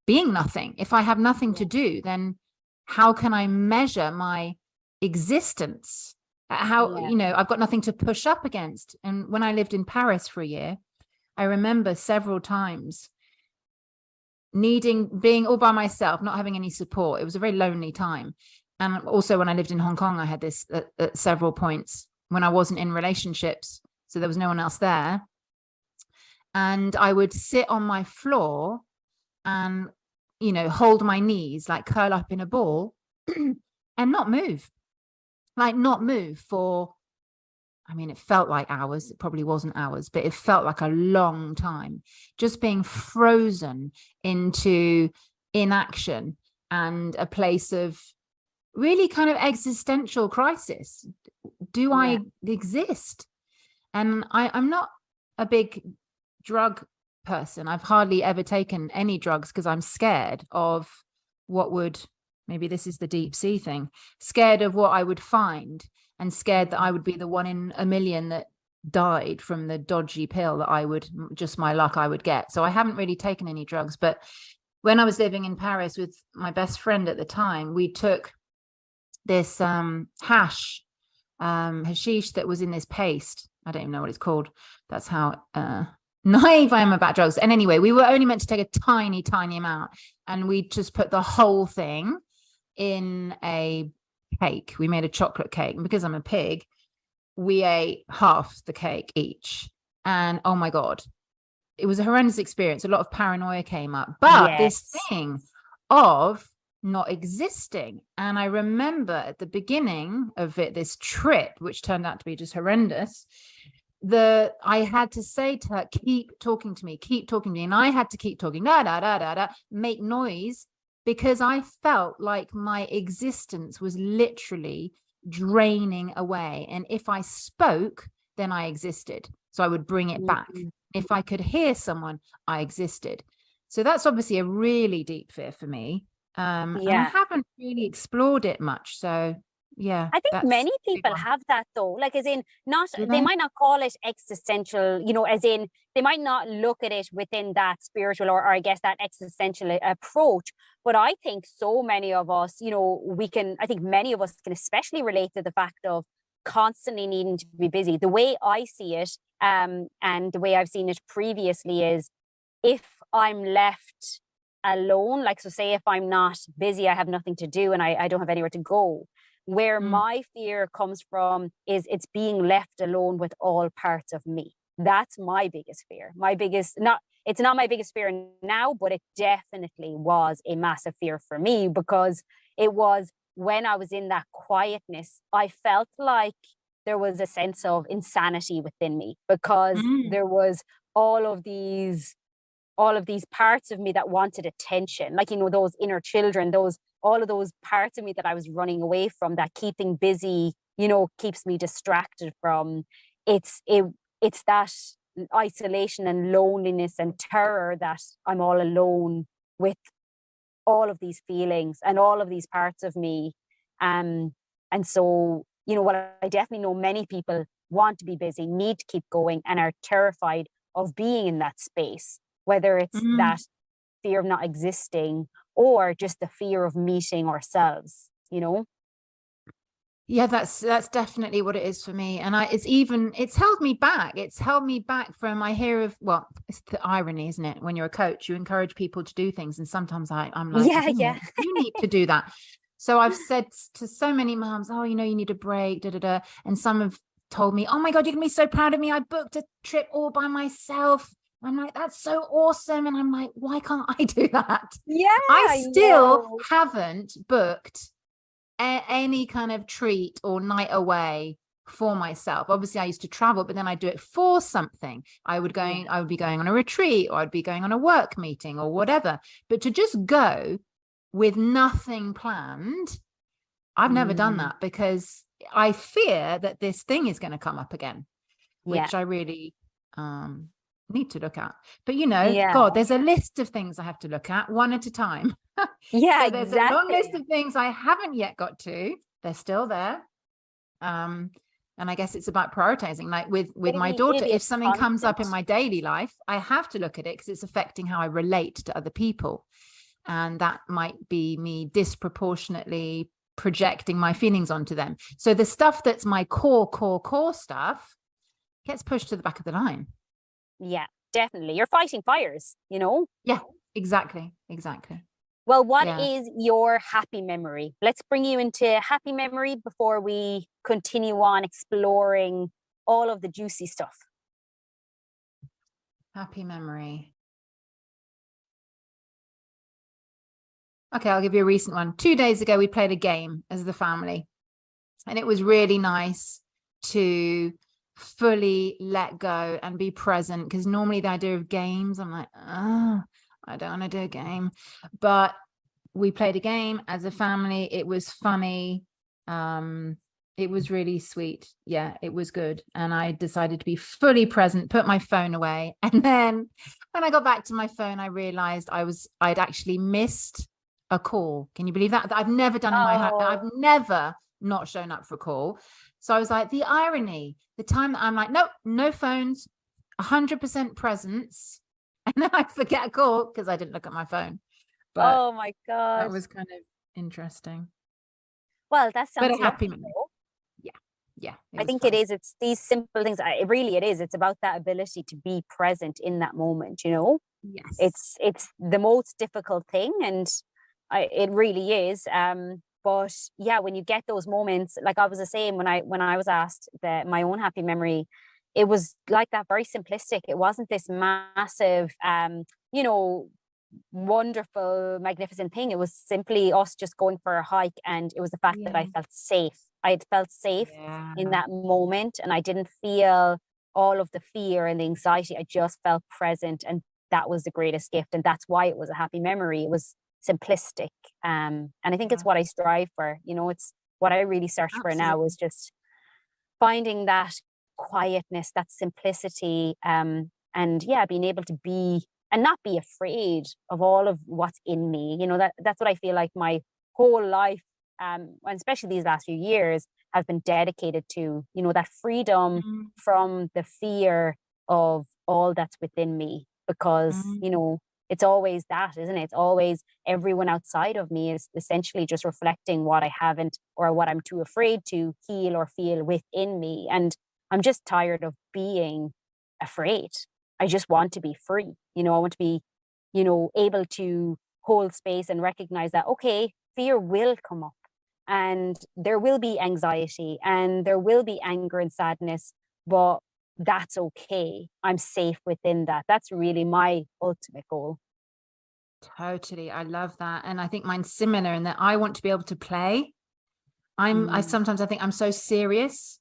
being nothing. If I have nothing to do, then how can I measure my existence? I've got nothing to push up against. And when I lived in Paris for a year, I remember several times being all by myself, not having any support. It was a very lonely time. And also when I lived in Hong Kong, I had this at several points when I wasn't in relationships. So there was no one else there. And I would sit on my floor and, hold my knees, like curl up in a ball and not move. Like not move for, it felt like hours. It probably wasn't hours, but it felt like a long time, just being frozen into inaction and a place of really kind of existential crisis. Do I exist? And I'm not a big drug person. I've hardly ever taken any drugs because I'm scared of what would, maybe this is the deep sea thing, scared of what I would find and scared that I would be the 1 in a million that died from the dodgy pill that I would, just my luck, I would get. So I haven't really taken any drugs, but when I was living in Paris with my best friend at the time, we took this hashish that was in this paste. I don't even know what it's called. That's how naive I am about drugs. And anyway, we were only meant to take a tiny amount, and we just put the whole thing in a cake. We made a chocolate cake, and because I'm a pig, we ate half the cake each. And oh my God, it was a horrendous experience. A lot of paranoia came up, but this thing of not existing. And I remember at the beginning of it, this trip, which turned out to be just horrendous, I had to say to her, keep talking to me. And I had to keep talking, make noise, because I felt like my existence was literally draining away. And if I spoke, then I existed. So I would bring it back. If I could hear someone, I existed. So that's obviously a really deep fear for me. And I haven't really explored it much. So yeah, I think many people have that though, like as in they might not call it existential, you know, as in they might not look at it within that spiritual or I guess that existential approach. But I think so many of us, you know, I think many of us can especially relate to the fact of constantly needing to be busy. The way I see it, and the way I've seen it previously is if I'm left alone, like, so say if I'm not busy, I have nothing to do and I don't have anywhere to go. Where my fear comes from is it's being left alone with all parts of me. That's my biggest fear. It's not my biggest fear now, but it definitely was a massive fear for me, because it was when I was in that quietness, I felt like there was a sense of insanity within me, because there was all of these parts of me that wanted attention, like, you know, those inner children, all of those parts of me that I was running away from, that keeping busy, you know, keeps me distracted from. It's that isolation and loneliness and terror that I'm all alone with all of these feelings and all of these parts of me. And so, you know, what I definitely know, many people want to be busy, need to keep going, and are terrified of being in that space, whether it's that fear of not existing or just the fear of meeting ourselves, you know? Yeah, that's definitely what it is for me. And it's held me back. It's held me back from, I hear of, well, it's the irony, isn't it? When you're a coach, you encourage people to do things. And sometimes I'm like, you need to do that. So I've said to so many moms, oh, you know, you need a break, And some have told me, oh my God, you're gonna be so proud of me. I booked a trip all by myself. I'm like, that's so awesome. And I'm like, why can't I do that? Yeah. I still haven't booked any kind of treat or night away for myself. Obviously I used to travel, but then I do it for something. I would be going on a retreat, or I'd be going on a work meeting or whatever. But to just go with nothing planned, I've never done that, because I fear that this thing is going to come up again, which I really need to look at. But you know, God, there's a list of things I have to look at one at a time. So there's a long list of things I haven't yet got to. They're still there. And I guess it's about prioritizing. Like with my daughter, if something comes up in my daily life, I have to look at it because it's affecting how I relate to other people. And that might be me disproportionately projecting my feelings onto them. So the stuff that's my core stuff gets pushed to the back of the line. Yeah, definitely. You're fighting fires, you know? Yeah, exactly. Well, what is your happy memory? Let's bring you into happy memory before we continue on exploring all of the juicy stuff. Happy memory. Okay, I'll give you a recent one. 2 days ago, we played a game as the family, and it was really nice to fully let go and be present, because normally the idea of games, I'm like, oh, I don't want to do a game. But we played a game as a family. It was funny. It was really sweet. Yeah, it was good. And I decided to be fully present, put my phone away. And then when I got back to my phone, I realized I'd actually missed a call. Can you believe that? I've never done in my life. I've never not shown up for a call. So I was like, the irony, the time that I'm like, nope, no phones, 100% presence. And then I forget a call because I didn't look at my phone. But Oh my God. that was kind of interesting. Well, that But a sounds happy lovely. memory. Yeah, I think it is. It's these simple things. It really it is. It's about that ability to be present in that moment, you know? Yes. It's the most difficult thing, and it really is. But yeah, when you get those moments, like I was the same when I was asked my own happy memory, it was like that, very simplistic. It wasn't this massive, you know, wonderful, magnificent thing. It was simply us just going for a hike, and it was the fact that I Yeah. felt safe. I had felt safe Yeah. in that moment, and I didn't feel all of the fear and the anxiety. I just felt present, and that was the greatest gift, and that's why it was a happy memory. It was simplistic, and I think it's Yeah. what I strive for. You know, it's what I really search for now, is Absolutely. just finding that quietness, that simplicity, and yeah, being able to be and not be afraid of all of what's in me. You know, that's what I feel like my whole life, and especially these last few years, have been dedicated to. You know, that freedom Mm, from the fear of all that's within me, because mm, you know it's always that, isn't it? It's always everyone outside of me is essentially just reflecting what I haven't, or what I'm too afraid to heal or feel within me. And I'm just tired of being afraid. I just want to be free. You know, I want to be, you know, able to hold space and recognize that, okay, fear will come up, and there will be anxiety, and there will be anger and sadness, but that's okay. I'm safe within that. That's really my ultimate goal. totally. I love that. And I think mine's similar in that I want to be able to play. I Mm. sometimes I think I'm so serious.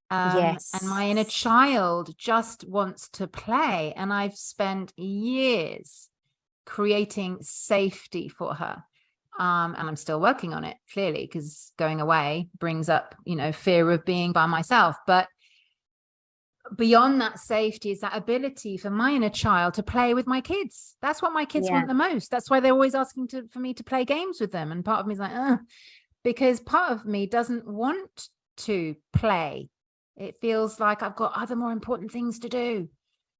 And Yes. my inner child just wants to play. And I've spent years creating safety for her. And I'm still working on it, clearly, because going away brings up, you know, fear of being by myself. But beyond that safety is that ability for my inner child to play with my kids. That's what my kids Yeah. want the most. That's why they're always asking for me to play games with them. And part of me is like, because part of me doesn't want to play. It feels like I've got other more important things to do.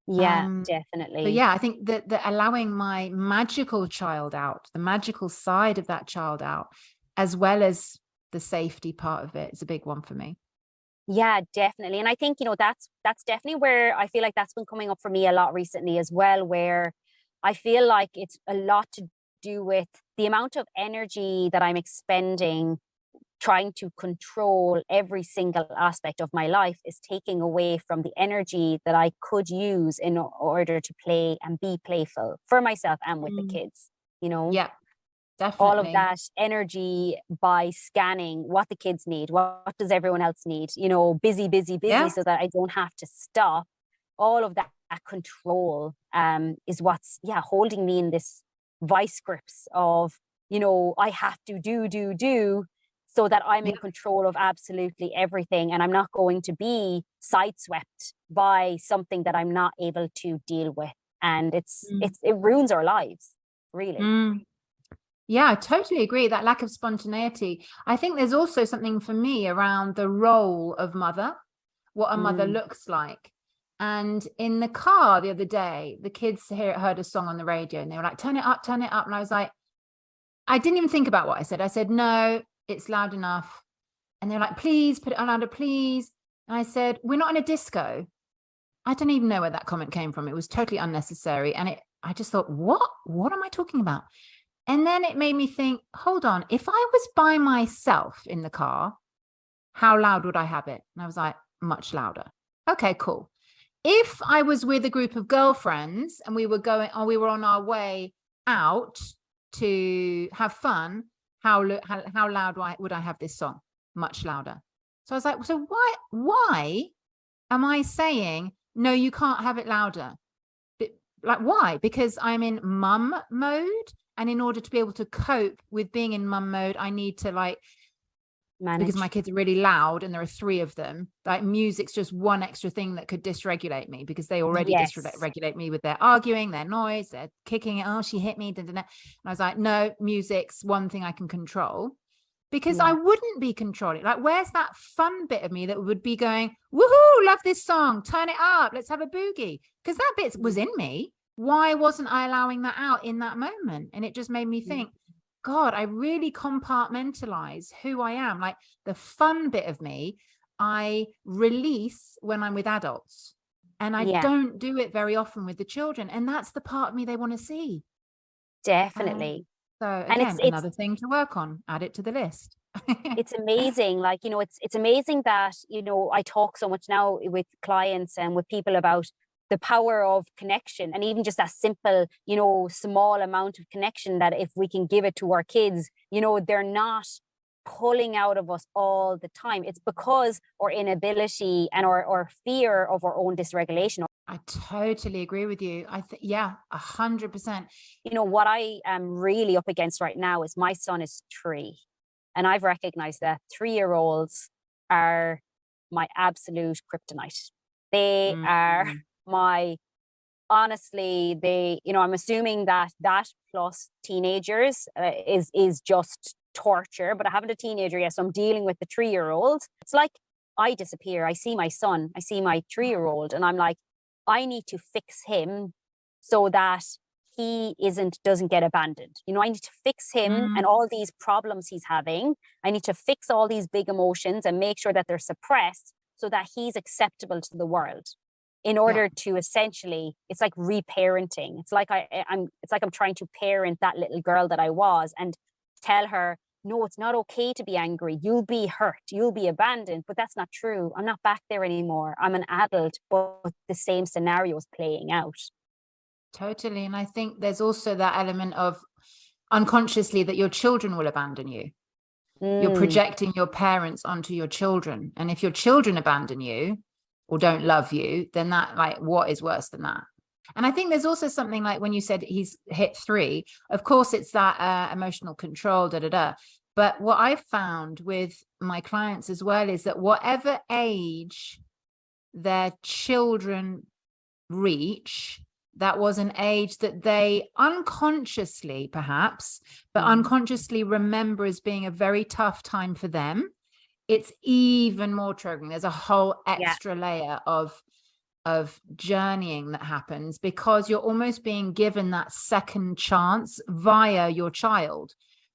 Yeah, But definitely. yeah, I think that allowing my magical child out, the magical side of that child out, as well as the safety part of it, is a big one for me. Yeah, definitely. And I think, you know, that's definitely where I feel like that's been coming up for me a lot recently as well, where I feel like it's a lot to do with the amount of energy that I'm expending trying to control every single aspect of my life is taking away from the energy that I could use in order to play and be playful for myself and with the Mm. kids, you know? Yeah, All of definitely. that energy by scanning what the kids need, what does everyone else need, you know, busy, Yeah. so that I don't have to stop. All of that control is what's, yeah, holding me in this vice grips of, you know, I have to do so that I'm Yeah. in control of absolutely everything, and I'm not going to be sideswept by something that I'm not able to deal with. And Mm. it ruins our lives, really. Mm. Yeah, I totally agree. That lack of spontaneity. I think there's also something for me around the role of mother, what a mother Mm. looks like. And in the car the other day, the kids heard a song on the radio and they were like, turn it up, turn it up. And I was like, I didn't even think about what I said. I said, no, it's loud enough. And they're like, please put it on louder, please. And I said, we're not in a disco. I don't even know where that comment came from. It was totally unnecessary. And I just thought, what am I talking about? And then it made me think, hold on, if I was by myself in the car, how loud would I have it? And I was like, much louder. Okay, cool. If I was with a group of girlfriends and we were on our way out to have fun, how loud would I have this song? Much louder. So I was like, so why am I saying, no, you can't have it louder? Like, why? Because I'm in mum mode. And in order to be able to cope with being in mum mode, I need to because my Manage. kids are really loud and there are 3 of them, like music's just one extra thing that could dysregulate me, because they already Yes. dysregulate me with their arguing, their noise, their kicking it. Oh, she hit me. Da, da, da. And I was like, no, music's one thing I can control, because I Yeah. wouldn't be controlling. Like, where's that fun bit of me that would be going, woohoo, love this song, turn it up, let's have a boogie? Because that bit was in me. Why wasn't I allowing that out in that moment? And it just made me think, God, I really compartmentalize who I am. Like the fun bit of me, I release when I'm with adults, and I don't do it very often with the children. And that's the part of me they want to see. Definitely. So And again, another thing to work on, add it to the list. It's amazing. Like, you know, it's amazing that, you know, I talk so much now with clients and with people about the power of connection, and even just that simple, you know, small amount of connection that if we can give it to our kids, you know, they're not pulling out of us all the time. It's because our inability and our fear of our own dysregulation. I totally agree with you. Yeah, 100%. You know, what I am really up against right now is my son is 3. And I've recognized that 3-year-olds are my absolute kryptonite. They are honestly, you know, I'm assuming that plus teenagers is just torture, but I haven't a teenager yet, so I'm dealing with the 3-year-old. It's like I disappear. I see my son, I see my 3-year-old, and I'm like, I need to fix him so that he doesn't get abandoned. You know, I need to fix him and all these problems he's having. I need to fix all these big emotions and make sure that they're suppressed so that he's acceptable to the world. In order to essentially, it's like reparenting. It's like I'm trying to parent that little girl that I was and tell her, no, it's not okay to be angry. You'll be hurt. You'll be abandoned. But that's not true. I'm not back there anymore. I'm an adult, but the same scenario is playing out. Totally. And I think there's also that element of unconsciously that your children will abandon you. You're projecting your parents onto your children. And if your children abandon you or don't love you, then that, like, what is worse than that? And I think there's also something like when you said he's hit 3, of course, it's that emotional control, But what I've found with my clients as well is that whatever age their children reach, that was an age that they unconsciously, perhaps, but unconsciously remember as being a very tough time for them, it's even more triggering. There's a whole extra layer of journeying that happens because you're almost being given that second chance via your child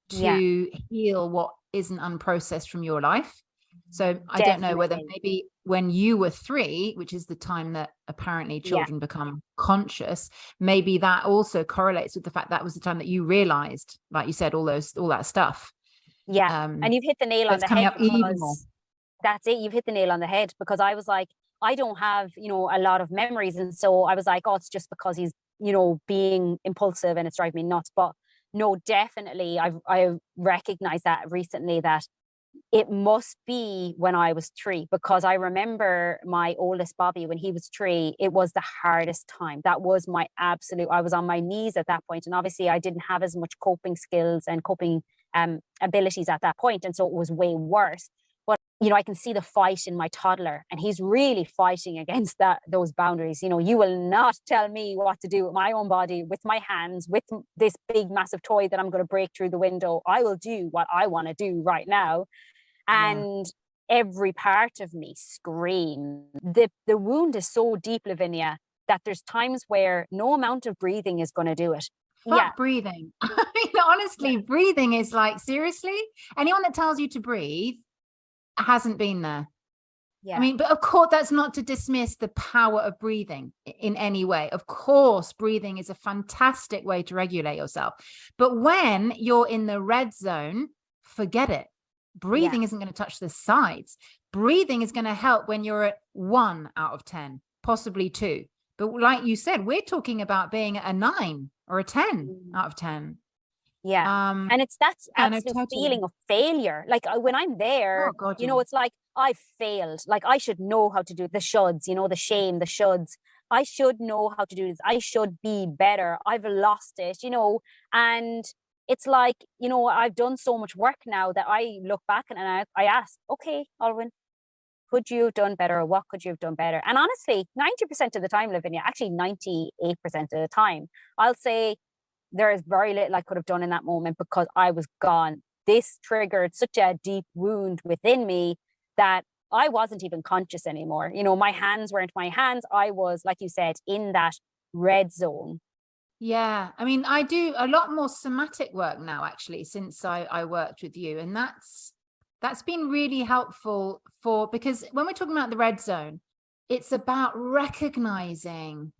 to heal what isn't unprocessed from your life. So I don't know whether maybe when you were 3, which is the time that apparently children become conscious, maybe that also correlates with the fact that was the time that you realized, like you said, all that stuff. And you've hit the nail on the head. That's it. You've hit the nail on the head, because I was like, I don't have, you know, a lot of memories. And so I was like, oh, it's just because he's, you know, being impulsive and it's driving me nuts. But no, definitely. I recognized that recently, that it must be when I was 3, because I remember my oldest Bobby, when he was 3, it was the hardest time. That was my absolute, I was on my knees at that point. And obviously I didn't have as much coping skills and coping abilities at that point. And so it was way worse. But, you know, I can see the fight in my toddler, and he's really fighting against those boundaries. You know, you will not tell me what to do with my own body, with my hands, with this big, massive toy that I'm going to break through the window. I will do what I want to do right now. And every part of me screams. The wound is so deep, Lavinia, that there's times where no amount of breathing is going to do it. Breathing. I mean, honestly, breathing is like, seriously, anyone that tells you to breathe hasn't been there. I mean, but of course, that's not to dismiss the power of breathing in any way. Of course, breathing is a fantastic way to regulate yourself. But when you're in the red zone, forget it. Breathing isn't going to touch the sides. Breathing is going to help when you're at 1 out of 10, possibly 2. But like you said, we're talking about being at a 9 or a 10 out of 10. And it's that absolute feeling of failure. Like when I'm there, you know, it's like I've failed. Like I should know how to do the shoulds, you know, the shame, the shoulds. I should know how to do this. I should be better. I've lost it, you know. And it's like, you know, I've done so much work now that I look back and I ask, okay, Alwynn, could you have done better? Or what could you have done better? And honestly, 90% of the time, Lavinia, actually 98% of the time, I'll say there is very little I could have done in that moment because I was gone. This triggered such a deep wound within me that I wasn't even conscious anymore. You know, my hands weren't my hands. I was, like you said, in that red zone. Yeah, I mean, I do a lot more somatic work now, actually, since I worked with you, and that's been really helpful because when we're talking about the red zone, it's about recognizing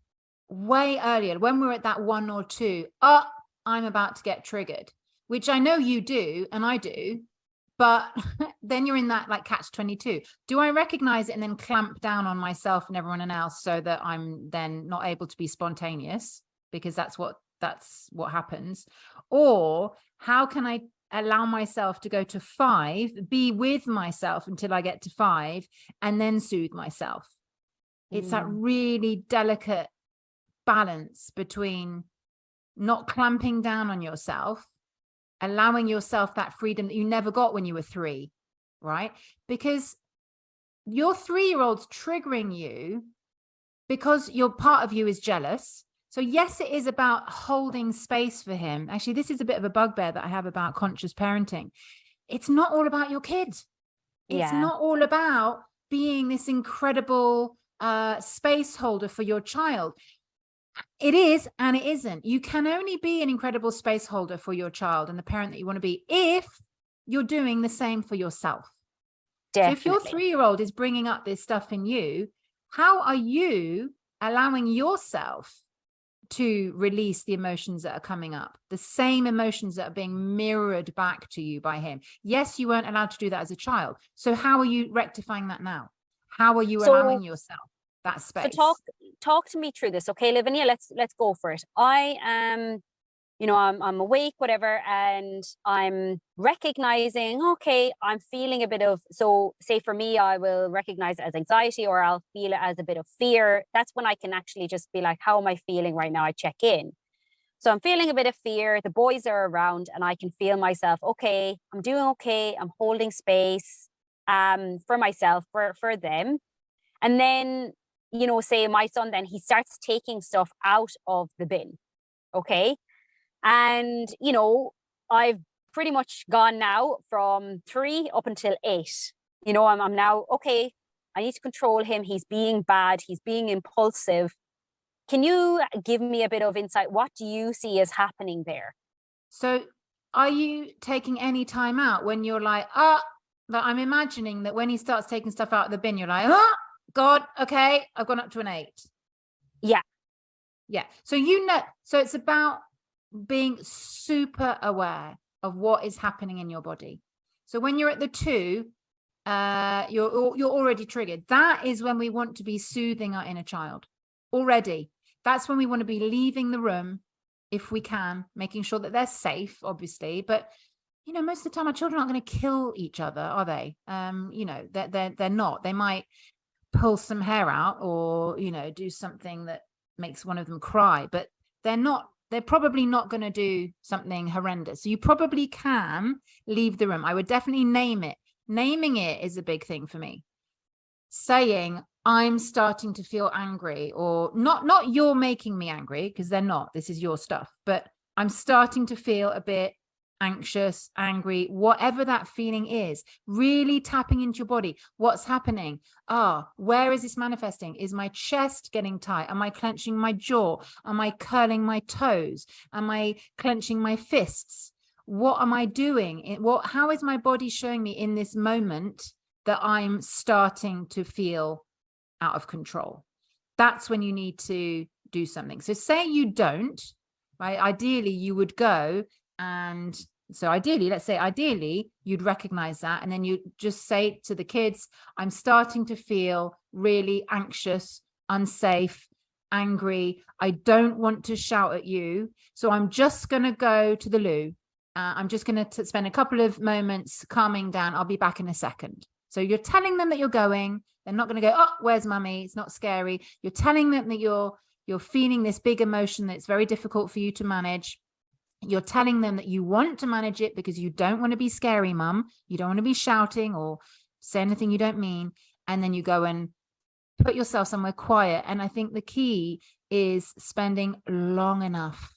way earlier when we're at that 1 or 2. Oh, I'm about to get triggered, which I know you do, and I do. But then you're in that like catch 22. Do I recognize it and then clamp down on myself and everyone else so that I'm then not able to be spontaneous? Because that's what happens. Or how can I allow myself to go to 5, be with myself until I get to 5, and then soothe myself? It's that really delicate balance between not clamping down on yourself, allowing yourself that freedom that you never got when you were 3, right? Because your 3-year-old's triggering you because your part of you is jealous. So yes, it is about holding space for him. Actually, this is a bit of a bugbear that I have about conscious parenting. It's not all about your kid. It's not all about being this incredible space holder for your child. It is and it isn't. You can only be an incredible space holder for your child and the parent that you want to be if you're doing the same for yourself. Definitely. So if your 3-year-old is bringing up this stuff in you, how are you allowing yourself to release the emotions that are coming up, the same emotions that are being mirrored back to you by him? Yes, you weren't allowed to do that as a child. So how are you rectifying that now? How are you allowing yourself that space? So talk to me through this, okay, Lavinia? Let's go for it. I am, I'm awake, whatever, and I'm recognizing, okay, I'm feeling a bit of, so say for me, I will recognize it as anxiety, or I'll feel it as a bit of fear. That's when I can actually just be like, how am I feeling right now? I check in. So I'm feeling a bit of fear. The boys are around and I can feel myself, okay, I'm doing okay. I'm holding space for myself, for them. And then, say my son, then he starts taking stuff out of the bin. Okay. And, I've pretty much gone now from 3 up until 8. I'm now, okay, I need to control him. He's being bad. He's being impulsive. Can you give me a bit of insight? What do you see as happening there? So are you taking any time out when you're like, that I'm imagining that when he starts taking stuff out of the bin, you're like, God, okay, I've gone up to an 8. Yeah. Yeah. So, so it's about being super aware of what is happening in your body. So when you're at the 2, you're already triggered. That is when we want to be soothing our inner child already. That's when we want to be leaving the room if we can, making sure that they're safe, obviously. But, most of the time our children aren't going to kill each other, are they? They're not. They might pull some hair out or, do something that makes one of them cry, but they're probably not going to do something horrendous. So you probably can leave the room. I would definitely name it. Naming it is a big thing for me. Saying, I'm starting to feel angry, or not you're making me angry, because they're not. This is your stuff. But I'm starting to feel a bit anxious, angry, whatever that feeling is, really tapping into your body. What's happening? Where is this manifesting? Is my chest getting tight? Am I clenching my jaw? Am I curling my toes? Am I clenching my fists? What am I doing? How is my body showing me in this moment that I'm starting to feel out of control? That's when you need to do something. So say you don't, right? Ideally, you would go and so ideally, you'd recognize that. And then you just say to the kids, I'm starting to feel really anxious, unsafe, angry. I don't want to shout at you. So I'm just going to go to the loo. I'm just going to spend a couple of moments calming down. I'll be back in a second. So you're telling them that you're going. They're not going to go, where's mummy? It's not scary. You're telling them that you're feeling this big emotion that's very difficult for you to manage. You're telling them that you want to manage it because you don't want to be scary, mum. You don't want to be shouting or say anything you don't mean. And then you go and put yourself somewhere quiet. And I think the key is spending long enough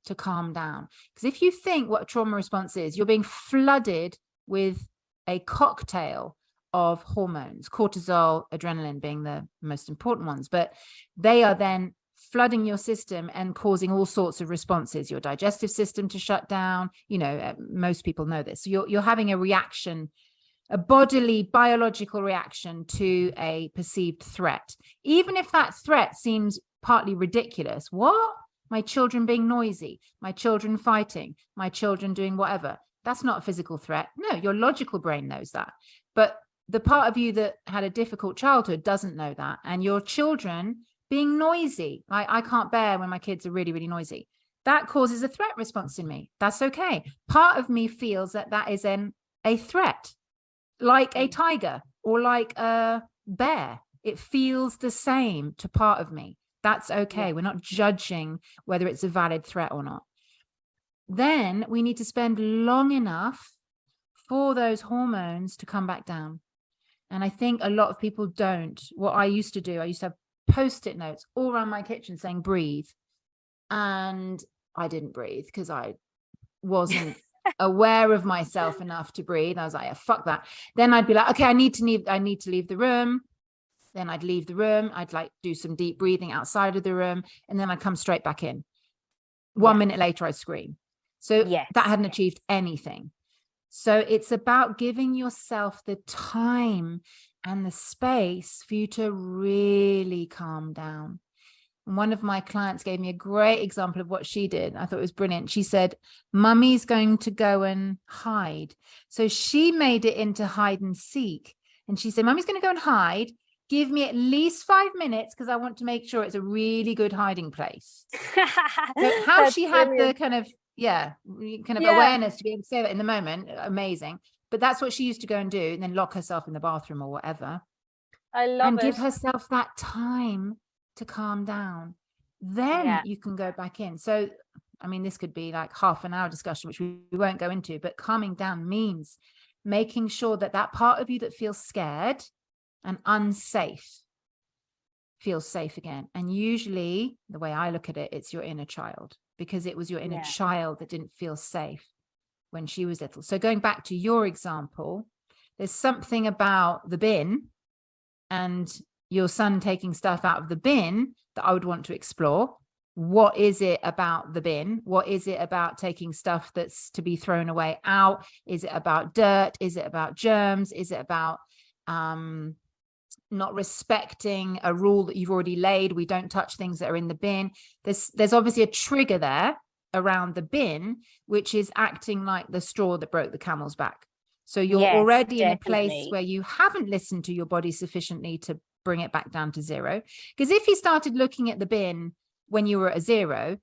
to calm down. Because if you think what a trauma response is, you're being flooded with a cocktail of hormones, cortisol, adrenaline being the most important ones, but they are then flooding your system and causing all sorts of responses, your digestive system to shut down. Most people know this. So you're having a reaction, a bodily, biological reaction to a perceived threat, even if that threat seems partly ridiculous. What? My children being noisy, my children fighting, my children doing whatever. That's not a physical threat. No, your logical brain knows that. But the part of you that had a difficult childhood doesn't know that. And your children being noisy. I can't bear when my kids are really, really noisy. That causes a threat response in me. That's okay. Part of me feels that is a threat, like a tiger or like a bear. It feels the same to part of me. That's okay. We're not judging whether it's a valid threat or not. Then we need to spend long enough for those hormones to come back down. And I think a lot of people don't. What I used to do, I used to have Post-it notes all around my kitchen saying breathe. And I didn't breathe because I wasn't aware of myself enough to breathe. I was like, yeah, fuck that. Then I'd be like, okay, I need to leave the room. Then I'd leave the room. I'd like do some deep breathing outside of the room. And then I'd come straight back in. 1 minute later, I'd scream. So that hadn't achieved anything. So it's about giving yourself the time and the space for you to really calm down. And one of my clients gave me a great example of what she did. I thought it was brilliant. She said, Mummy's going to go and hide. So she made it into hide and seek. And she said, Mummy's going to go and hide. Give me at least 5 minutes because I want to make sure it's a really good hiding place. So how she had the kind of awareness to be able to say that in the moment, amazing. But that's what she used to go and do, and then lock herself in the bathroom or whatever. I love and it. give herself that time to calm down. Then you can go back in. So, I mean, this could be like half an hour discussion, which we won't go into, but calming down means making sure that part of you that feels scared and unsafe feels safe again. And usually the way I look at it, it's your inner child, because it was your inner child that didn't feel safe when she was little. So going back to your example, there's something about the bin and your son taking stuff out of the bin that I would want to explore. What is it about the bin? What is it about taking stuff that's to be thrown away out? Is it about dirt? Is it about germs? Is it about not respecting a rule that you've already laid? We don't touch things that are in the bin. There's obviously a trigger there around the bin, which is acting like the straw that broke the camel's back. So you're already in a place where you haven't listened to your body sufficiently to bring it back down to zero. Because if you started looking at the bin when you were at a zero,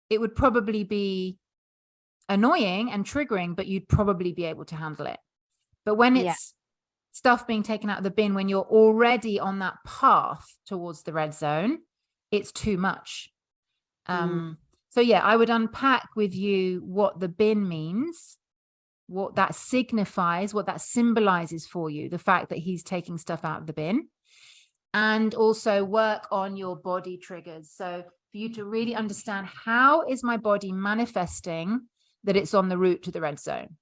it would probably be annoying and triggering, but you'd probably be able to handle it. But when it's stuff being taken out of the bin when you're already on that path towards the red zone, it's too much. So I would unpack with you what the bin means, what that signifies, what that symbolizes for you, the fact that he's taking stuff out of the bin, and also work on your body triggers. So for you to really understand, how is my body manifesting that it's on the route to the red zone?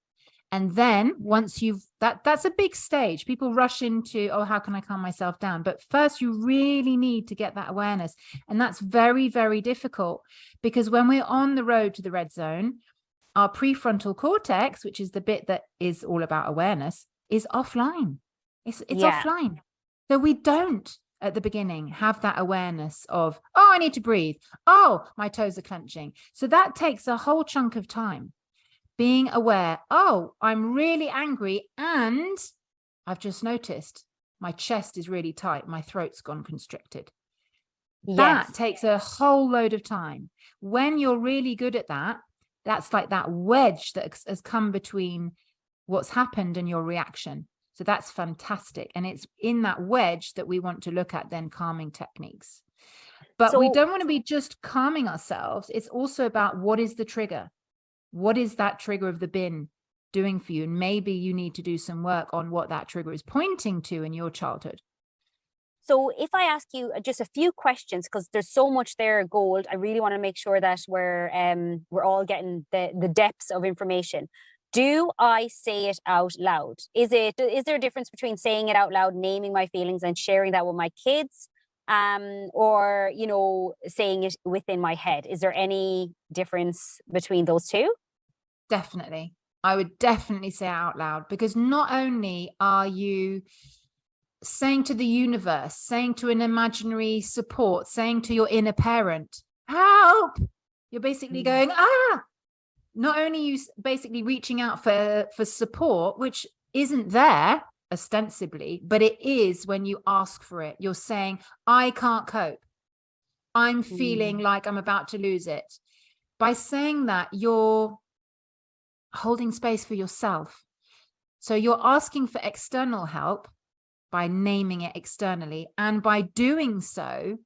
And then once that's a big stage. People rush into, oh, how can I calm myself down? But first you really need to get that awareness. And that's very, very difficult, because when we're on the road to the red zone, our prefrontal cortex, which is the bit that is all about awareness, is offline. It's offline. So we don't at the beginning have that awareness of, oh, I need to breathe. Oh, my toes are clenching. So that takes a whole chunk of time. Being aware, oh, I'm really angry and I've just noticed my chest is really tight. My throat's gone constricted. That takes a whole load of time. When you're really good at that, that's like that wedge that has come between what's happened and your reaction. So that's fantastic. And it's in that wedge that we want to look at then calming techniques. But we don't want to be just calming ourselves. It's also about, what is the trigger? What is that trigger of the bin doing for you? And maybe you need to do some work on what that trigger is pointing to in your childhood. So if I ask you just a few questions, because there's so much there, gold, I really want to make sure that we're all getting the depths of information. Do I say it out loud? Is there a difference between saying it out loud, naming my feelings, and sharing that with my kids? or, you know, saying it within my head? Is there any difference between those two? Definitely. I would definitely say it out loud, because not only are you saying to the universe, saying to an imaginary support, saying to your inner parent, help, you're basically going, not only you basically reaching out for support, which isn't there ostensibly, but it is when you ask for it. You're saying, I can't cope. I'm feeling like I'm about to lose it. By saying that, you're holding space for yourself. So you're asking for external help by naming it externally. And by doing so,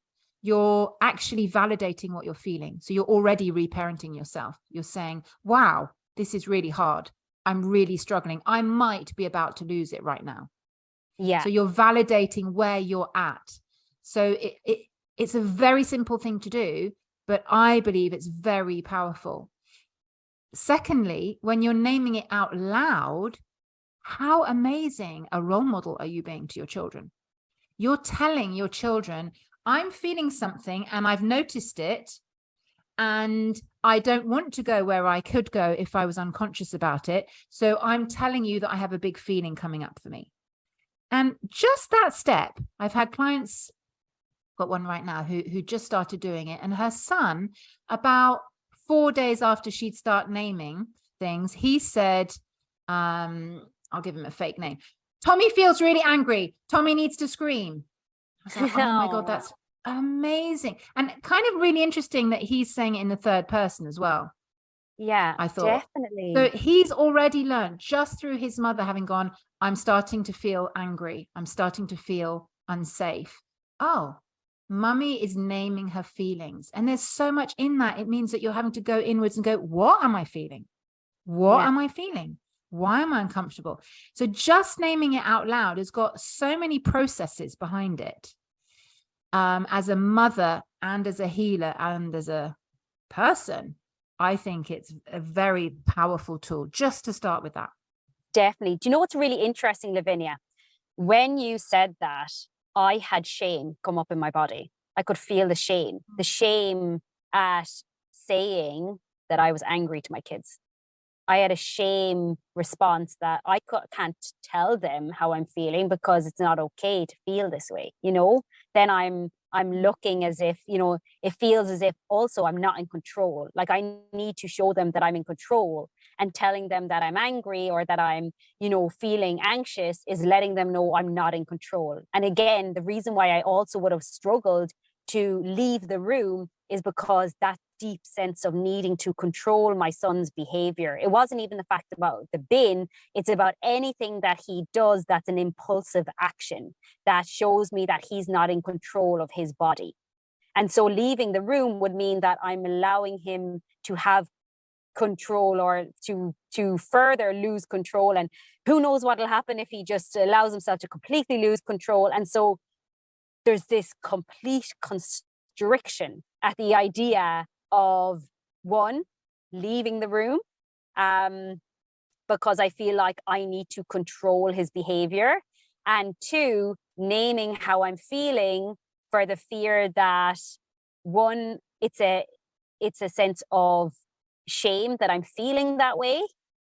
you're actually validating what you're feeling. So you're already reparenting yourself. You're saying, wow, this is really hard. I'm really struggling. I might be about to lose it right now. Yeah. So you're validating where you're at. So it's a very simple thing to do, but I believe it's very powerful. Secondly, when you're naming it out loud, how amazing a role model are you being to your children? You're telling your children, I'm feeling something and I've noticed it, and I don't want to go where I could go if I was unconscious about it. So I'm telling you that I have a big feeling coming up for me. And just that step, I've had clients, got one right now who just started doing it, and her son, about 4 days after she'd start naming things, he said, I'll give him a fake name. Tommy feels really angry. Tommy needs to scream. I was like, oh my God, that's amazing. And kind of really interesting that he's saying it in the third person as well. Yeah, I thought. definitely. So he's already learned just through his mother having gone, I'm starting to feel angry. I'm starting to feel unsafe. Oh, mummy is naming her feelings. And there's so much in that. It means that you're having to go inwards and go, what am I feeling? What am I feeling? Why am I uncomfortable? So just naming it out loud has got so many processes behind it. As a mother and as a healer and as a person, I think it's a very powerful tool just to start with that. Definitely. Do you know what's really interesting, Lavinia? When you said that, I had shame come up in my body. I could feel the shame at saying that I was angry to my kids. I had a shame response that I can't tell them how I'm feeling because it's not okay to feel this way, you know? Then I'm looking as if, you know, it feels as if also I'm not in control. Like I need to show them that I'm in control, and telling them that I'm angry or that I'm, you know, feeling anxious is letting them know I'm not in control. And again, the reason why I also would have struggled to leave the room is because that deep sense of needing to control my son's behavior. It wasn't even the fact about the bin. It's about anything that he does that's an impulsive action that shows me that he's not in control of his body. And so leaving the room would mean that I'm allowing him to have control or to further lose control. And who knows what will happen if he just allows himself to completely lose control. And so there's this complete constriction at the idea of, one, leaving the room because I feel like I need to control his behavior, and two, naming how I'm feeling for the fear that, one, it's a sense of shame that I'm feeling that way,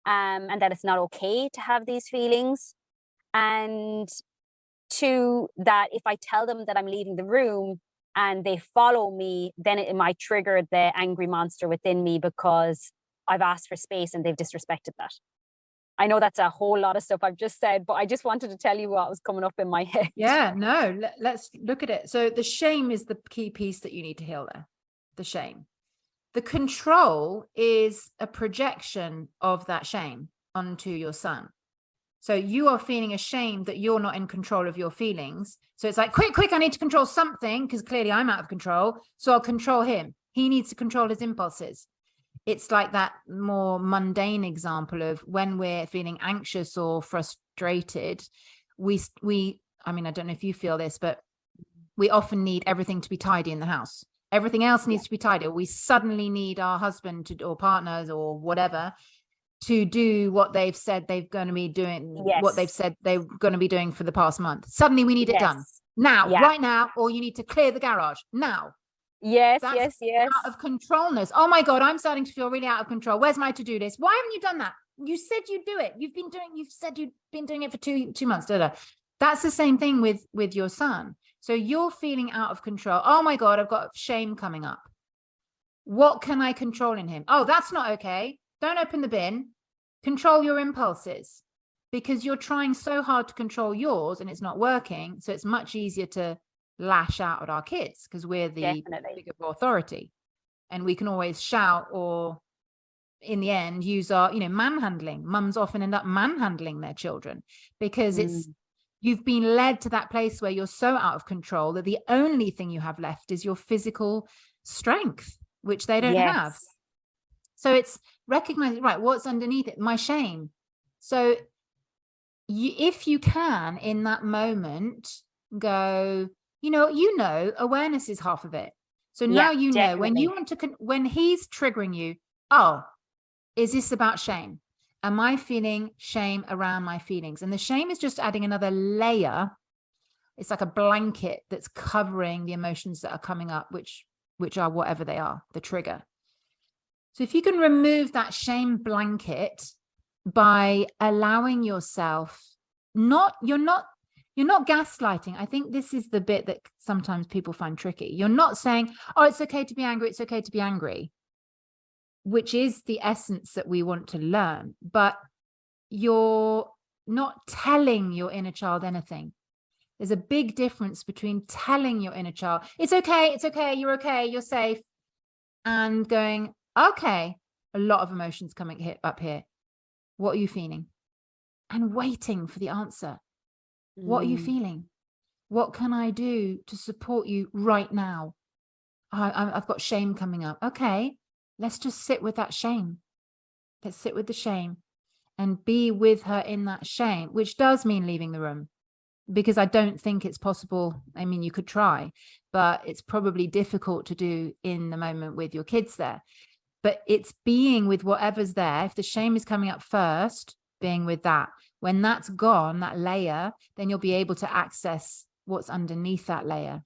and that it's not okay to have these feelings, and two, that if I tell them that I'm leaving the room and they follow me, then it might trigger the angry monster within me because I've asked for space and they've disrespected that. I know that's a whole lot of stuff I've just said, but I just wanted to tell you what was coming up in my head. Yeah, no, let's look at it. So the shame is the key piece that you need to heal there. The shame. The control is a projection of that shame onto your son. So you are feeling ashamed that you're not in control of your feelings. So it's like, quick, I need to control something because clearly I'm out of control. So I'll control him. He needs to control his impulses. It's like that more mundane example of when we're feeling anxious or frustrated, I mean, I don't know if you feel this, but we often need everything to be tidy in the house. Everything else needs to be tidy. We suddenly need our husband to, or partners or whatever, to do what they've said they're going to be doing, what they've said they're going to be doing for the past month. Suddenly we need it done. now, Yeah. right now, or you need to clear the garage now. Yes, That's yes. out of controlness. Oh my God, I'm starting to feel really out of control. Where's my to-do list? Why haven't you done that? You said you'd do it. You've said you've been doing it for two months. That's the same thing with your son. So you're feeling out of control. Oh my God, I've got shame coming up. What can I control in him? Oh, that's not okay. Don't open the bin. Control your impulses, because you're trying so hard to control yours and it's not working. So it's much easier to lash out at our kids because we're the bigger authority, and we can always shout, or in the end use our, manhandling. Mums often end up manhandling their children because you've been led to that place where you're so out of control that the only thing you have left is your physical strength, which they don't have. So it's recognizing, right, what's underneath it? My shame. So if you can in that moment go, awareness is half of it. So now when you want to, when he's triggering you, oh, is this about shame? Am I feeling shame around my feelings? And the shame is just adding another layer. It's like a blanket that's covering the emotions that are coming up, which are whatever they are, the trigger. So if you can remove that shame blanket by allowing yourself, you're not gaslighting. I think this is the bit that sometimes people find tricky. You're not saying, oh, it's okay to be angry. It's okay to be angry, which is the essence that we want to learn. But you're not telling your inner child anything. There's a big difference between telling your inner child, it's okay, you're safe, and going, okay, a lot of emotions coming up here. What are you feeling? And waiting for the answer. What are you feeling? What can I do to support you right now? I've got shame coming up. Okay, let's just sit with that shame. Let's sit with the shame and be with her in that shame, which does mean leaving the room, because I don't think it's possible. I mean, you could try, but it's probably difficult to do in the moment with your kids there. But it's being with whatever's there. If the shame is coming up first, being with that. When that's gone, that layer, then you'll be able to access what's underneath that layer.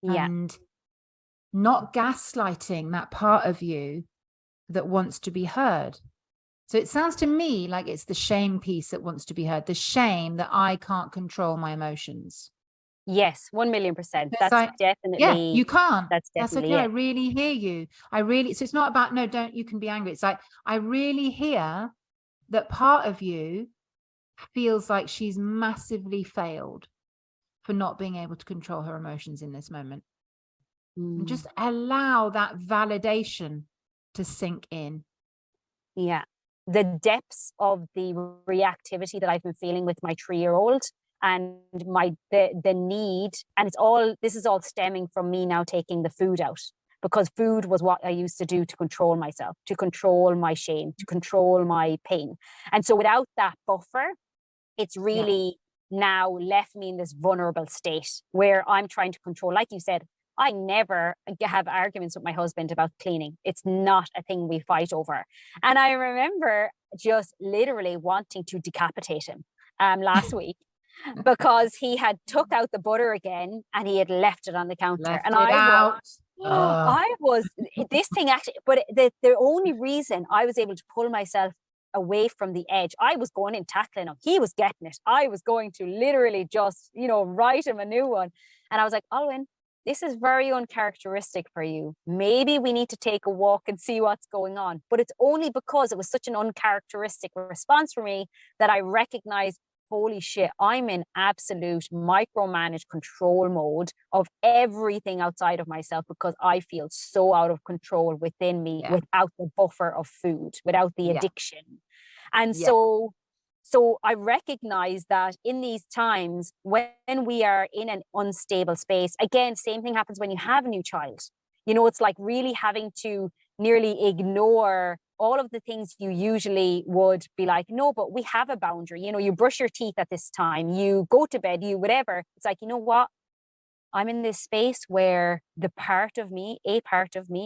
And not gaslighting that part of you that wants to be heard. So it sounds to me like it's the shame piece that wants to be heard, the shame that I can't control my emotions. Yes, 1,000,000%. That's definitely. Yeah, you can't. That's okay. It. I really hear you. So it's not about, no, don't, you can be angry. It's like, I really hear that part of you feels like she's massively failed for not being able to control her emotions in this moment. And just allow that validation to sink in. Yeah. The depths of the reactivity that I've been feeling with my 3-year-old, and the need, and this is all stemming from me now taking the food out, because food was what I used to do to control myself, to control my shame, to control my pain. And so without that buffer, it's really now left me in this vulnerable state where I'm trying to control. Like you said, I never have arguments with my husband about cleaning. It's not a thing we fight over. And I remember just literally wanting to decapitate him last week, because he had took out the butter again and he had left it on the counter. I was this thing actually, but the only reason I was able to pull myself away from the edge, I was going in tackling him. He was getting it. I was going to literally just, write him a new one. And I was like, Alwynn, this is very uncharacteristic for you. Maybe we need to take a walk and see what's going on. But it's only because it was such an uncharacteristic response for me that I recognized, holy shit, I'm in absolute micromanage control mode of everything outside of myself, because I feel so out of control within me without the buffer of food, without the addiction. And so I recognize that in these times when we are in an unstable space, again, same thing happens when you have a new child. It's like really having to nearly ignore all of the things you usually would be like, no, but we have a boundary. You brush your teeth at this time, you go to bed, you whatever. It's like, you know what? I'm in this space where a part of me,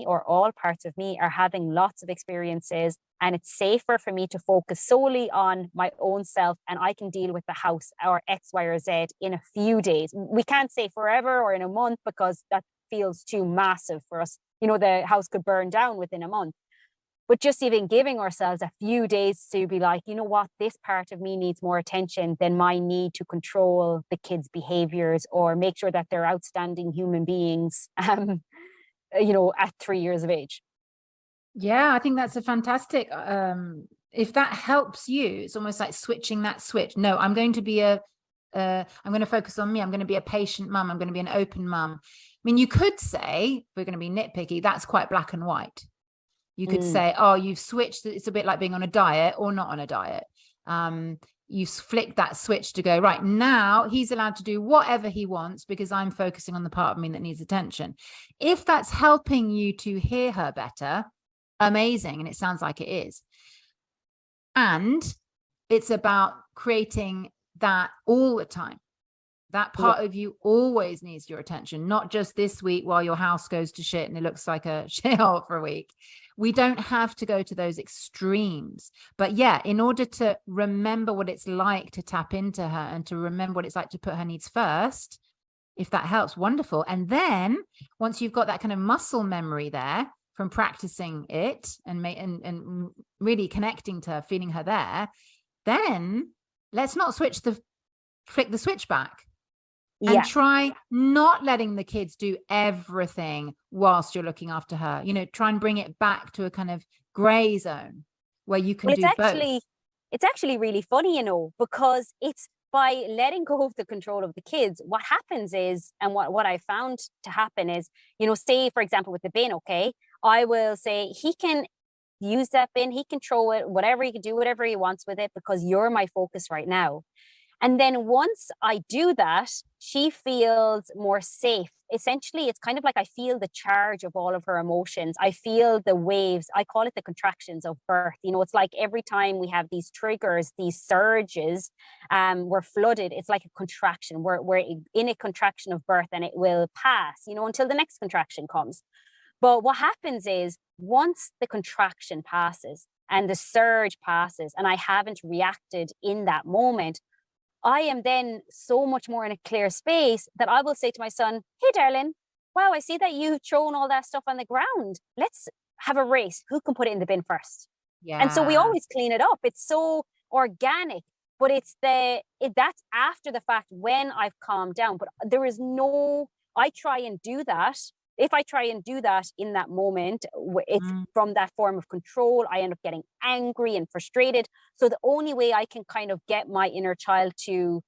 or all parts of me are having lots of experiences, and it's safer for me to focus solely on my own self, and I can deal with the house or X, Y, or Z in a few days. We can't say forever or in a month, because that feels too massive for us. The house could burn down within a month. But just even giving ourselves a few days to be like, you know what, this part of me needs more attention than my need to control the kids' behaviors or make sure that they're outstanding human beings, at 3 years of age. Yeah, I think that's a fantastic, if that helps you, it's almost like switching that switch. No, I'm going to focus on me. I'm going to be a patient mum. I'm going to be an open mum. I mean, you could say, if we're going to be nitpicky, that's quite black and white. You could say, oh, you've switched. It's a bit like being on a diet or not on a diet. You flick that switch to go, right, now he's allowed to do whatever he wants because I'm focusing on the part of me that needs attention. If that's helping you to hear her better, amazing. And it sounds like it is. And it's about creating that all the time. That part of you always needs your attention, not just this week while your house goes to shit and it looks like a shithole for a week. We don't have to go to those extremes. But yeah, in order to remember what it's like to tap into her and to remember what it's like to put her needs first, if that helps, wonderful. And then once you've got that kind of muscle memory there from practicing it and really connecting to her, feeling her there, then let's not flick the switch back. And try not letting the kids do everything whilst you're looking after her. Try and bring it back to a kind of gray zone where you can do both. It's actually really funny, because it's by letting go of the control of the kids, what happens is, and what I found to happen is, say, for example, with the bin, okay, I will say he can use that bin, he can throw it, whatever, he can do whatever he wants with it because you're my focus right now. And then once I do that, she feels more safe. Essentially, it's kind of like I feel the charge of all of her emotions. I feel the waves. I call it the contractions of birth. It's like every time we have these triggers, these surges, we're flooded. It's like a contraction. We're in a contraction of birth, and it will pass, until the next contraction comes. But what happens is once the contraction passes and the surge passes, and I haven't reacted in that moment, I am then so much more in a clear space that I will say to my son, hey, darling, wow, I see that you've thrown all that stuff on the ground. Let's have a race. Who can put it in the bin first? Yeah. And so we always clean it up. It's so organic, but that's after the fact when I've calmed down. But I try and do that. If I try and do that in that moment, it's from that form of control, I end up getting angry and frustrated. So the only way I can kind of get my inner child to,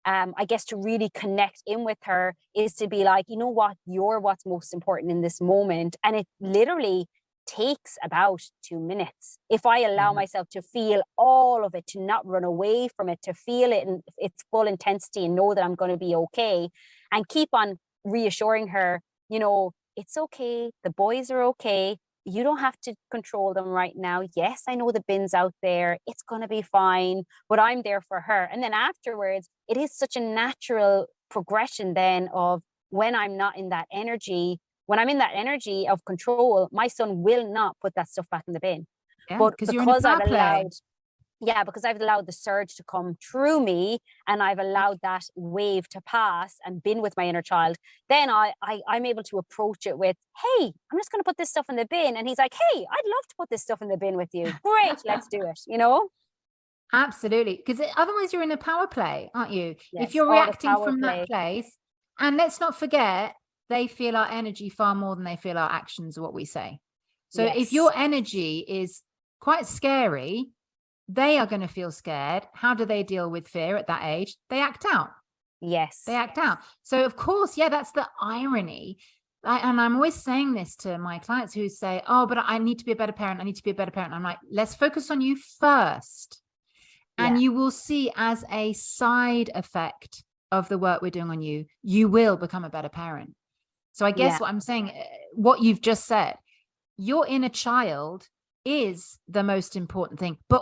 to really connect in with her is to be like, you know what, you're what's most important in this moment. And it literally takes about 2 minutes. If I allow myself to feel all of it, to not run away from it, to feel it in its full intensity and know that I'm going to be okay, and keep on reassuring her, it's okay. The boys are okay. You don't have to control them right now. Yes, I know the bin's out there. It's going to be fine, but I'm there for her. And then afterwards, it is such a natural progression then of when I'm not in that energy, when I'm in that energy of control, my son will not put that stuff back in the bin. Yeah, but because I've allowed the surge to come through me and I've allowed that wave to pass and been with my inner child, then I'm able to approach it with, hey, I'm just going to put this stuff in the bin. And he's like, hey, I'd love to put this stuff in the bin with you. Great, let's do it, Absolutely. Because otherwise you're in a power play, aren't you? Yes, if you're reacting from that place, and let's not forget, they feel our energy far more than they feel our actions or what we say. So if your energy is quite scary, they are going to feel scared. How do they deal with fear at that age? They act out. Yes. They act out. So of course, that's the irony. And I'm always saying this to my clients who say, oh, but I need to be a better parent. I need to be a better parent. I'm like, let's focus on you first. And you will see, as a side effect of the work we're doing on you, you will become a better parent. So I guess what I'm saying, what you've just said, your inner child is the most important thing, but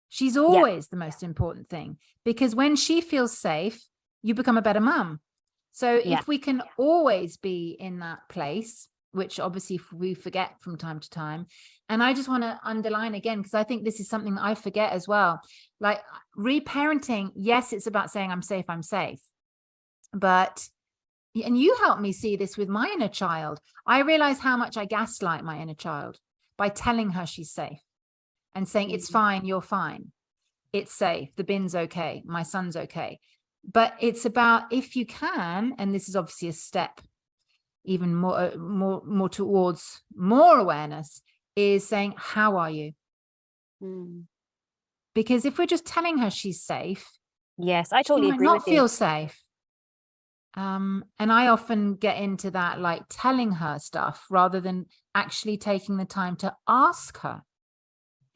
she's always the most important thing, because when she feels safe, you become a better mom. So if we can always be in that place, which obviously we forget from time to time. And I just want to underline again, because I think this is something that I forget as well. Like reparenting, yes, it's about saying I'm safe. But, and you helped me see this with my inner child. I realized how much I gaslight my inner child by telling her she's safe and saying, it's fine, you're fine. It's safe. The bin's okay. My son's okay. But it's about, if you can, and this is obviously a step even more towards more awareness, is saying, how are you? Because if we're just telling her she's safe, yes, I totally agree not with you. feel safe. And I often get into that, like telling her stuff rather than actually taking the time to ask her.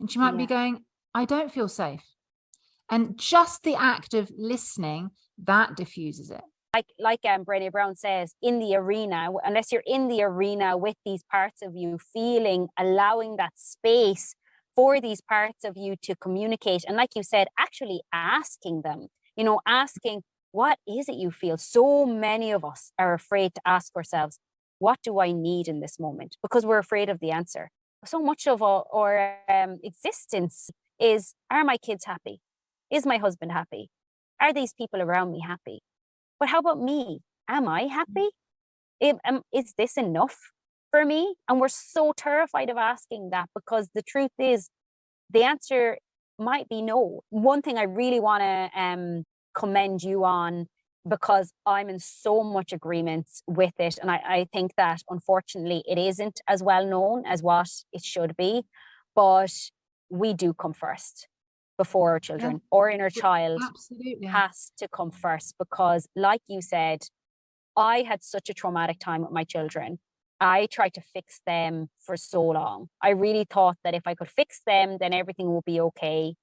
And she might be going, I don't feel safe. And just the act of listening, that diffuses it. Like Lavinia Brown says, in the arena, unless you're in the arena with these parts of you, feeling, allowing that space for these parts of you to communicate. And like you said, actually asking them, you know, asking, what is it you feel? So many of us are afraid to ask ourselves, what do I need in this moment? Because we're afraid of the answer. So much of our existence is, are my kids happy? Is my husband happy? Are these people around me happy? But how about me? Am I happy? Is this enough for me? And we're so terrified of asking that, because the truth is the answer might be no. One thing I really want to commend you on, because I'm in so much agreement with it. And I think that unfortunately it isn't as well known as what it should be, but we do come first before our children. Our inner child has to come first, because like you said, I had such a traumatic time with my children. I tried to fix them for so long. I really thought that if I could fix them, then everything would be okay.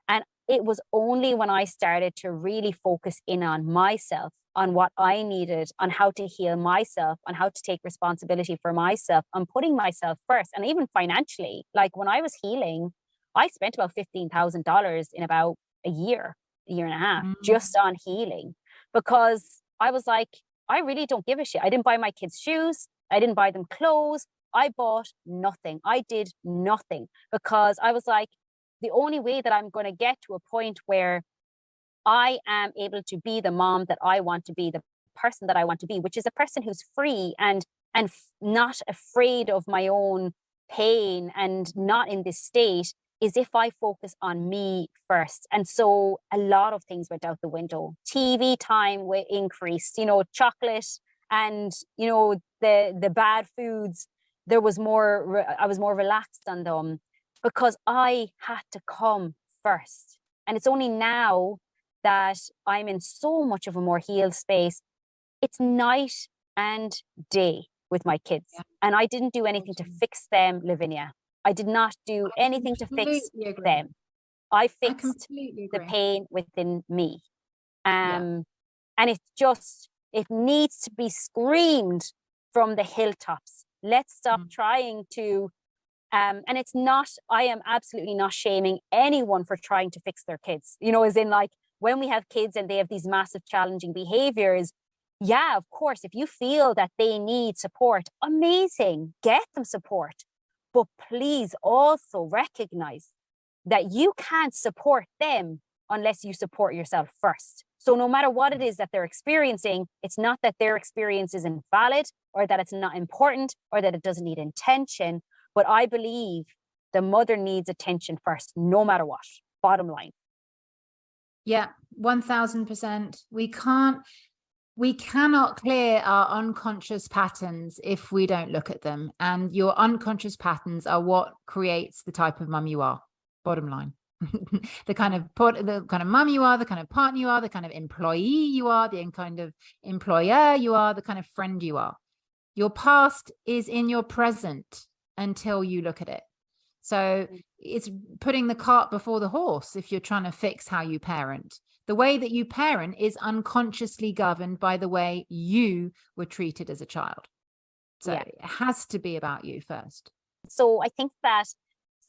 And it was only when I started to really focus in on myself, on what I needed, on how to heal myself, on how to take responsibility for myself, on putting myself first. And even financially, like when I was healing, I spent about $15,000 in about a year and a half, just on healing, because I was like, I really don't give a shit. I didn't buy my kids shoes. I didn't buy them clothes. I bought nothing. I did nothing, because I was like, the only way that I'm going to get to a point where I am able to be the mom that I want to be, the person that I want to be, which is a person who's free and not afraid of my own pain and not in this state, is if I focus on me first. And so a lot of things went out the window. TV time increased, you know, chocolate and, you know, the bad foods. There was more, I was more relaxed on them, because I had to come first. And it's only now that I'm in so much of a more healed space. It's night and day with my kids. And I didn't do anything to fix them, Lavinia. I did not do anything to fix them. I fixed the pain within me. And it needs to be screamed from the hilltops. Let's stop trying to, and it's not, I am absolutely not shaming anyone for trying to fix their kids, you know, as in like when we have kids and they have these massive challenging behaviors, yeah, of course, if you feel that they need support, amazing, get them support. But please also recognize that you can't support them unless you support yourself first. So no matter what it is that they're experiencing, it's not that their experience is invalid or that it's not important or that it doesn't need attention. But I believe the mother needs attention first, no matter what, bottom line. Yeah, 1000%. We cannot clear our unconscious patterns if we don't look at them. And your unconscious patterns are what creates the type of mum you are, bottom line. the kind of mum you are, the kind of partner you are, the kind of employee you are, the kind of employer you are, the kind of friend you are. Your past is in your present until you look at it. So it's putting the cart before the horse if you're trying to fix how you parent. The way that you parent is unconsciously governed by the way you were treated as a child. So it has to be about you first. So I think that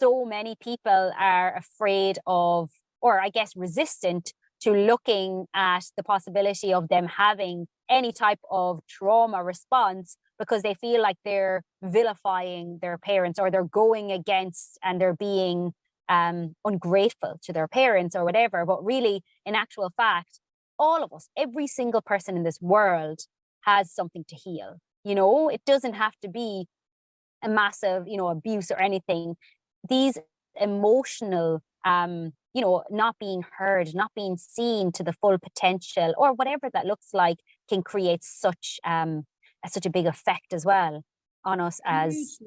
so many people are afraid of, or I guess resistant to looking at the possibility of them having any type of trauma response because they feel like they're vilifying their parents, or they're going against and they're being ungrateful to their parents or whatever. But really, in actual fact, all of us, every single person in this world has something to heal. You know, it doesn't have to be a massive, you know, abuse or anything. These emotional, you know, not being heard, not being seen to the full potential, or whatever that looks like, can create such a big effect as well on us as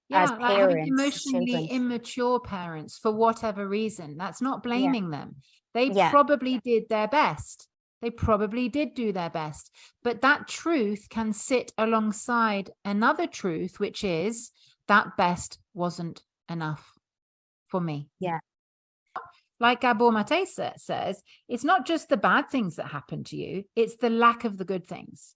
like having parents, emotionally children. immature parents for whatever reason. That's not blaming them. They Yeah. probably did their best. They probably did do their best. But that truth can sit alongside another truth, which is that best wasn't enough for me. Yeah. Like Gabor Mate says, it's not just the bad things that happen to you, it's the lack of the good things.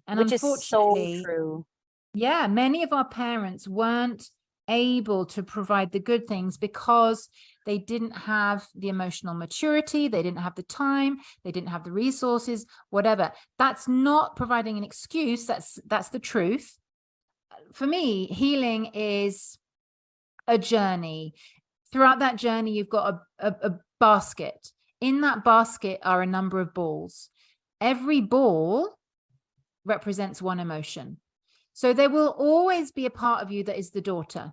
And which is unfortunately, so true. Yeah, many of our parents weren't able to provide the good things because they didn't have the emotional maturity, they didn't have the time, they didn't have the resources, whatever. That's not providing an excuse. That's the truth. For me, healing is a journey. Throughout that journey, you've got a basket. In that basket are a number of balls. Every ball represents one emotion. So there will always be a part of you that is the daughter.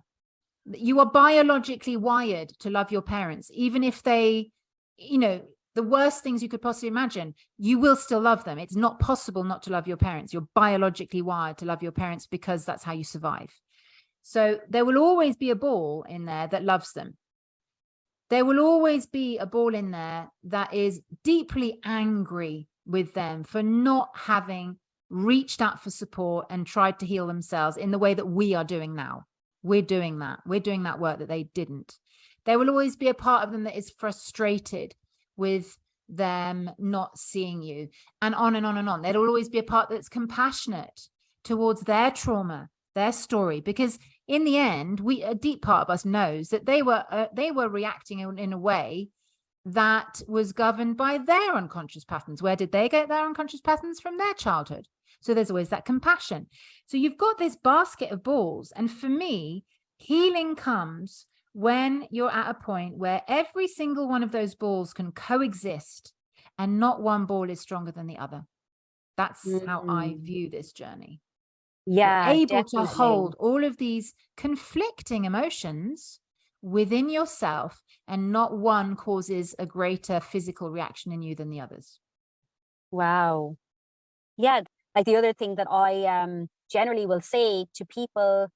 You are biologically wired to love your parents, even if they, you know, the worst things you could possibly imagine, you will still love them. It's not possible not to love your parents. You're biologically wired to love your parents because that's how you survive. So there will always be a ball in there that loves them. There will always be a ball in there that is deeply angry with them for not having reached out for support and tried to heal themselves in the way that we are doing now. We're doing that. We're doing that work that they didn't. There will always be a part of them that is frustrated with them not seeing you, and on and on and on. There will always be a part that's compassionate towards their trauma, their story, because in the end, a deep part of us knows that they were reacting in a way that was governed by their unconscious patterns. Where did they get their unconscious patterns? From their childhood. So there's always that compassion. So you've got this basket of balls. And for me, healing comes when you're at a point where every single one of those balls can coexist and not one ball is stronger than the other. That's how I view this journey. Yeah, You're able definitely. to hold all of these conflicting emotions within yourself, and not one causes a greater physical reaction in you than the others. Wow. Yeah, like the other thing that I generally will say to people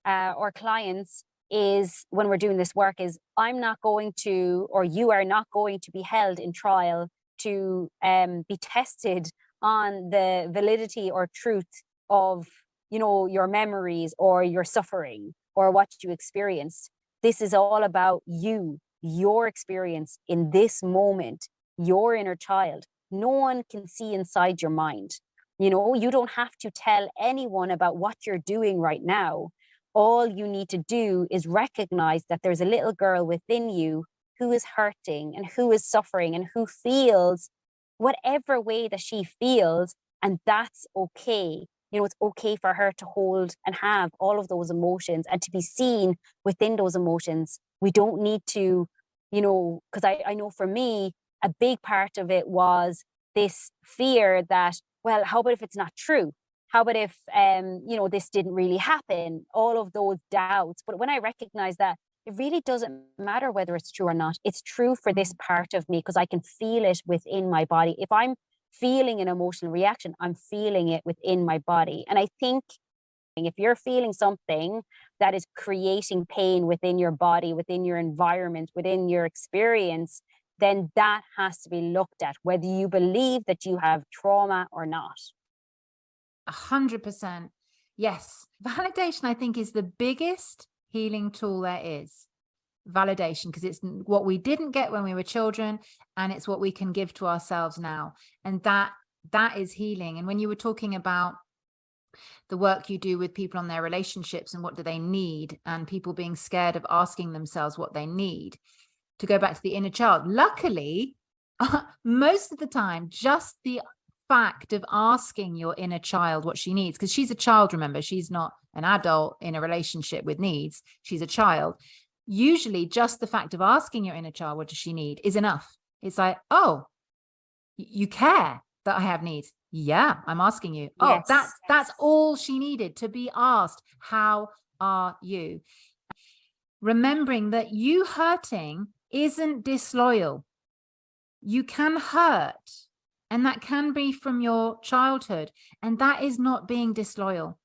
or clients is, when we're doing this work, is I'm not going to, or you are not going to be held in trial to be tested on the validity or truth of, you know, your memories or your suffering or what you experienced. This is all about you, your experience in this moment, your inner child. No one can see inside your mind. You know, you don't have to tell anyone about what you're doing right now. All you need to do is recognize that there's a little girl within you who is hurting and who is suffering and who feels whatever way that she feels, and that's okay. You know, it's okay for her to hold and have all of those emotions and to be seen within those emotions. We don't need to, you know, because I know for me, a big part of it was this fear that, well, how about if it's not true? How about if, you know, this didn't really happen? All of those doubts. But when I recognize that it really doesn't matter whether it's true or not, it's true for this part of me because I can feel it within my body. If I'm feeling an emotional reaction, I'm feeling it within my body. And I think if you're feeling something that is creating pain within your body, within your environment, within your experience, then that has to be looked at, whether you believe that you have trauma or not. 100%. Yes. Validation, I think, is the biggest healing tool there is. Validation, because it's what we didn't get when we were children, and it's what we can give to ourselves now. And that is healing. And when you were talking about the work you do with people on their relationships and what do they need, and people being scared of asking themselves what they need, to go back to the inner child, luckily most of the time, just the fact of asking your inner child what she needs, because she's a child, remember, she's not an adult in a relationship with needs, she's a child. Usually just the fact of asking your inner child what does she need is enough. It's like, oh, you care that I have needs. Yeah, I'm asking you. Oh, Yes. that's all she needed, to be asked, how are you? Remembering that you hurting isn't disloyal. You can hurt, and that can be from your childhood, and that is not being disloyal.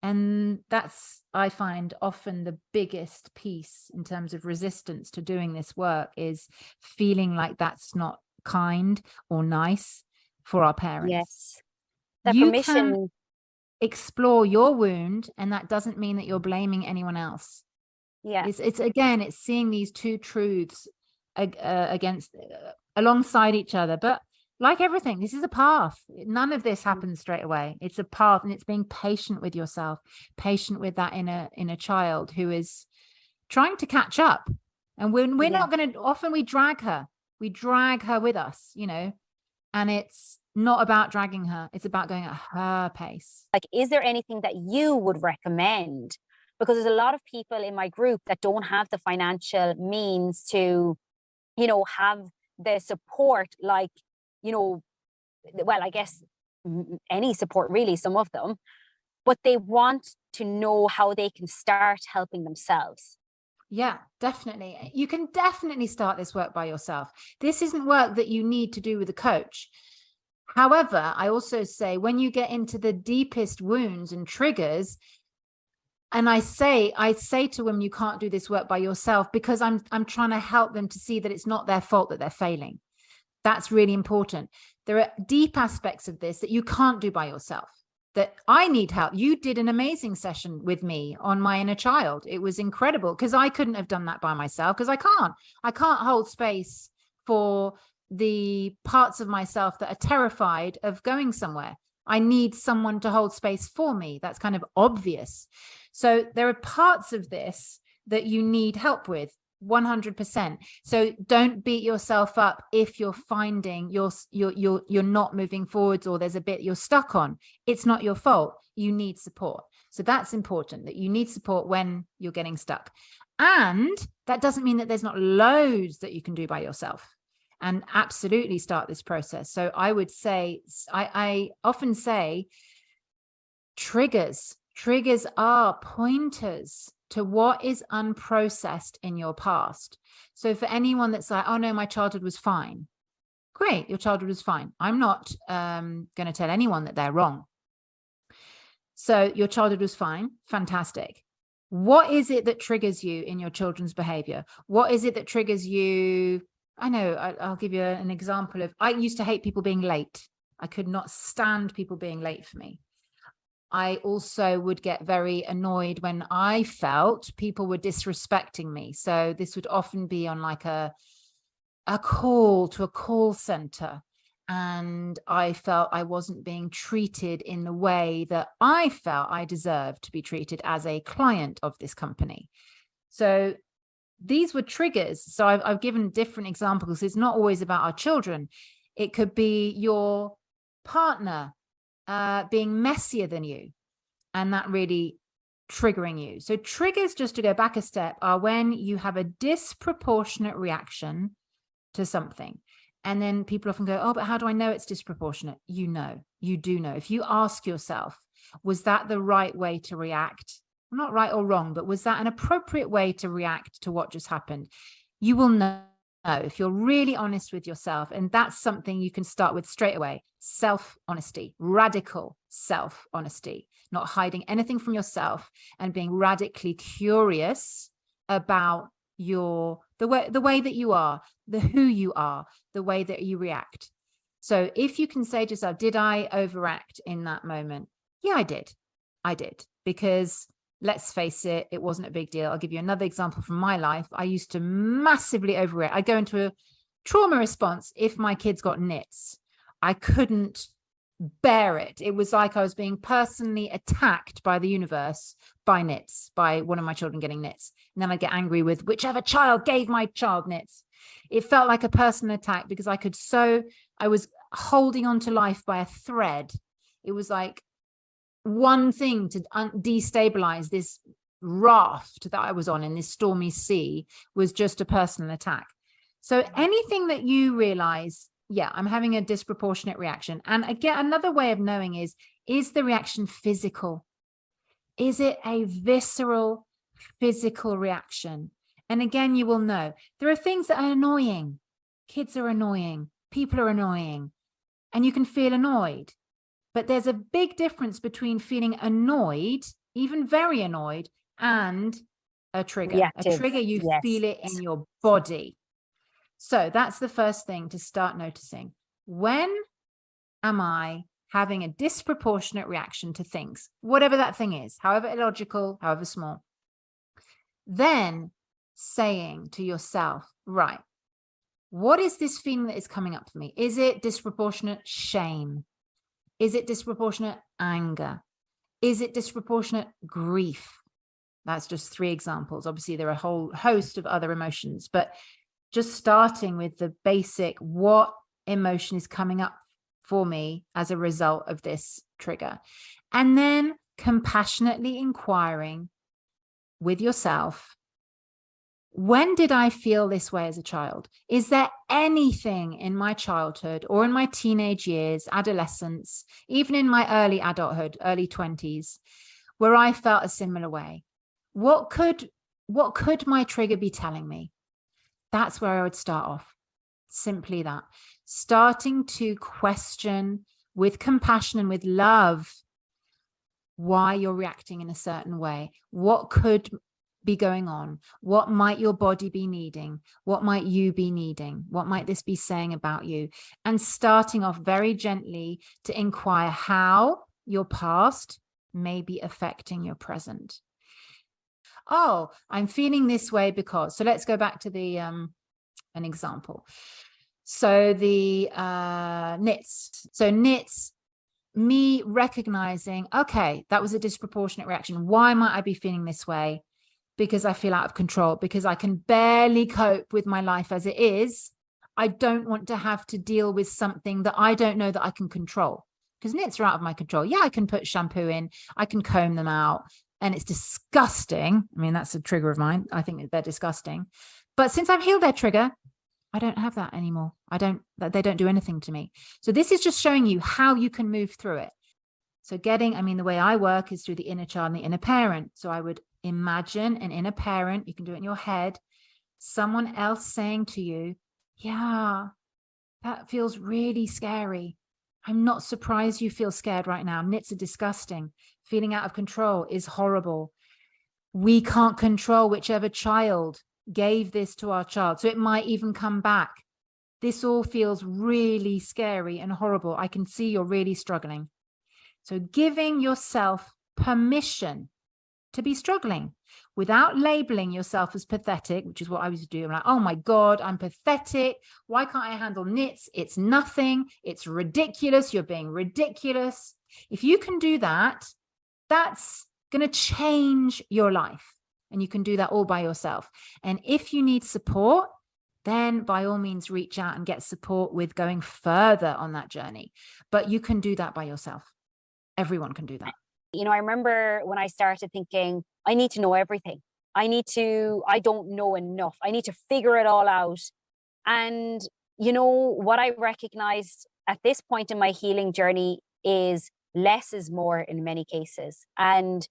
And that's, I find, often the biggest piece in terms of resistance to doing this work, is feeling like that's not kind or nice for our parents. Yes. That You permission. can explore your wound, and that doesn't mean that you're blaming anyone else. Yeah. It's again, it's seeing these two truths alongside each other. But like everything, this is a path. None of this happens straight away. It's a path, and it's being patient with yourself, patient with that inner child who is trying to catch up. And we're not going to, often we drag her with us, you know, and it's not about dragging her. It's about going at her pace. Like, is there anything that you would recommend? Because there's a lot of people in my group that don't have the financial means to, you know, have the support, like, you know, well, I guess any support really, some of them, but they want to know how they can start helping themselves. Yeah, definitely. You can definitely start this work by yourself. This isn't work that you need to do with a coach. However, I also say, when you get into the deepest wounds and triggers, and I say to women, you can't do this work by yourself, because I'm trying to help them to see that it's not their fault that they're failing. That's really important. There are deep aspects of this that you can't do by yourself, that I need help. You did an amazing session with me on my inner child. It was incredible, because I couldn't have done that by myself, because I can't hold space for the parts of myself that are terrified of going somewhere. I need someone to hold space for me. That's kind of obvious. So there are parts of this that you need help with, 100%. So don't beat yourself up if you're finding you're not moving forwards, or there's a bit you're stuck on. It's not your fault. You need support. So that's important, that you need support when you're getting stuck. And that doesn't mean that there's not loads that you can do by yourself, and absolutely start this process. So I would say, I often say, triggers are pointers to what is unprocessed in your past. So for anyone that's like, oh no, my childhood was fine. Great, your childhood was fine. I'm not going to tell anyone that they're wrong. So your childhood was fine. Fantastic. What is it that triggers you in your children's behavior? What is it that triggers you? I know, I'll give you an example of, I used to hate people being late. I could not stand people being late for me. I also would get very annoyed when I felt people were disrespecting me. So this would often be on like a call to a call center, and I felt I wasn't being treated in the way that I felt I deserved to be treated as a client of this company. So these were triggers. So I've given different examples. It's not always about our children. It could be your partner being messier than you, and that really triggering you. So triggers, just to go back a step, are when you have a disproportionate reaction to something. And then people often go, oh, but how do I know it's disproportionate? You do know. If you ask yourself, was that the right way to react? Not right or wrong, but was that an appropriate way to react to what just happened? You will know if you're really honest with yourself. And that's something you can start with straight away. Self-honesty, radical self-honesty, not hiding anything from yourself, and being radically curious about the way that you are, who you are, the way that you react. So if you can say to yourself, did I overact in that moment? Yeah, I did, because let's face it, it wasn't a big deal. I'll give you another example from my life. I used to massively overreact. I'd go into a trauma response if my kids got nits. I couldn't bear it. It was like I was being personally attacked by the universe by nits, by one of my children getting nits. And then I'd get angry with whichever child gave my child nits. It felt like a personal attack because I was holding on to life by a thread. It was like one thing to destabilize this raft that I was on in this stormy sea was just a personal attack. So anything that you realize, yeah, I'm having a disproportionate reaction. And again, another way of knowing is the reaction physical? Is it a visceral, physical reaction? And again, you will know there are things that are annoying. Kids are annoying. People are annoying. And you can feel annoyed. But there's a big difference between feeling annoyed, even very annoyed, and a trigger. Reactive. A trigger, you Yes. feel it in your body. So that's the first thing to start noticing. When am I having a disproportionate reaction to things, whatever that thing is, however illogical, however small? Then saying to yourself, right, what is this feeling that is coming up for me? Is it disproportionate shame? Is it disproportionate anger? Is it disproportionate grief? That's just 3 examples. Obviously, there are a whole host of other emotions, but just starting with the basic, what emotion is coming up for me as a result of this trigger? And then compassionately inquiring with yourself, when did I feel this way as a child? Is there anything in my childhood or in my teenage years, adolescence, even in my early adulthood, early 20s, where I felt a similar way? What could my trigger be telling me? That's where I would start off. Simply that. Starting to question with compassion and with love why you're reacting in a certain way. What could be going on? What might your body be needing? What might you be needing? What might this be saying about you? And starting off very gently to inquire how your past may be affecting your present. Oh, I'm feeling this way because, so let's go back to the an example. So the knits. So knits, me recognizing, okay, that was a disproportionate reaction. Why might I be feeling this way? Because I feel out of control, because I can barely cope with my life as it is. I don't want to have to deal with something that I don't know that I can control, because knits are out of my control. Yeah, I can put shampoo in, I can comb them out, and it's disgusting. I mean, that's a trigger of mine. I think they're disgusting. But since I've healed that trigger, I don't have that anymore. They don't do anything to me. So this is just showing you how you can move through it. So the way I work is through the inner child and the inner parent. So I would imagine an inner parent, you can do it in your head, someone else saying to you, yeah, that feels really scary. I'm not surprised you feel scared right now. Knits are disgusting. Feeling out of control is horrible. We can't control whichever child gave this to our child. So it might even come back. This all feels really scary and horrible. I can see you're really struggling. So giving yourself permission to be struggling without labeling yourself as pathetic, which is what I was doing. I'm like, oh my God, I'm pathetic. Why can't I handle knits? It's nothing. It's ridiculous. You're being ridiculous. If you can do that, that's going to change your life. And you can do that all by yourself. And if you need support, then by all means, reach out and get support with going further on that journey. But you can do that by yourself. Everyone can do that. You know, I remember when I started thinking, I need to know everything. I don't know enough. I need to figure it all out. And, you know, what I recognized at this point in my healing journey is less is more in many cases. And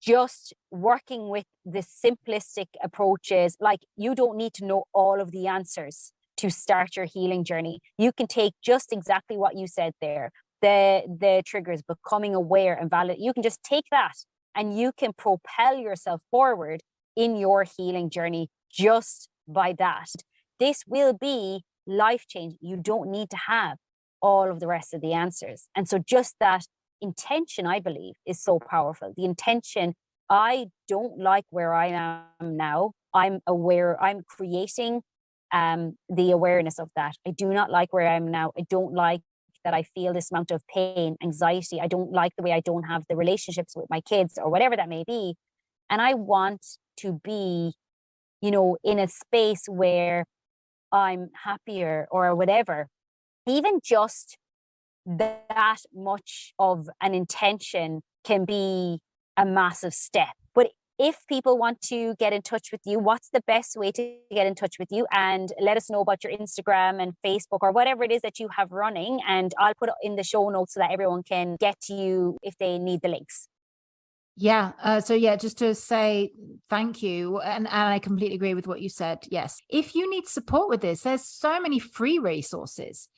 just working with the simplistic approaches, like you don't need to know all of the answers to start your healing journey. You can take just exactly what you said there. The triggers, becoming aware and valid. You can just take that and you can propel yourself forward in your healing journey just by that. This will be life change. You don't need to have all of the rest of the answers. And so just that intention, I believe, is so powerful. The intention, I don't like where I am now. I'm aware, I'm creating the awareness of that. I do not like where I am now. I don't like that I feel this amount of pain, anxiety. I don't like the way I don't have the relationships with my kids or whatever that may be. And I want to be, you know, in a space where I'm happier or whatever. Even just that much of an intention can be a massive step. But if people want to get in touch with you, what's the best way to get in touch with you? And let us know about your Instagram and Facebook or whatever it is that you have running. And I'll put it in the show notes so that everyone can get to you if they need the links. Yeah. So yeah, just to say thank you. And I completely agree with what you said. Yes. If you need support with this, there's so many free resources.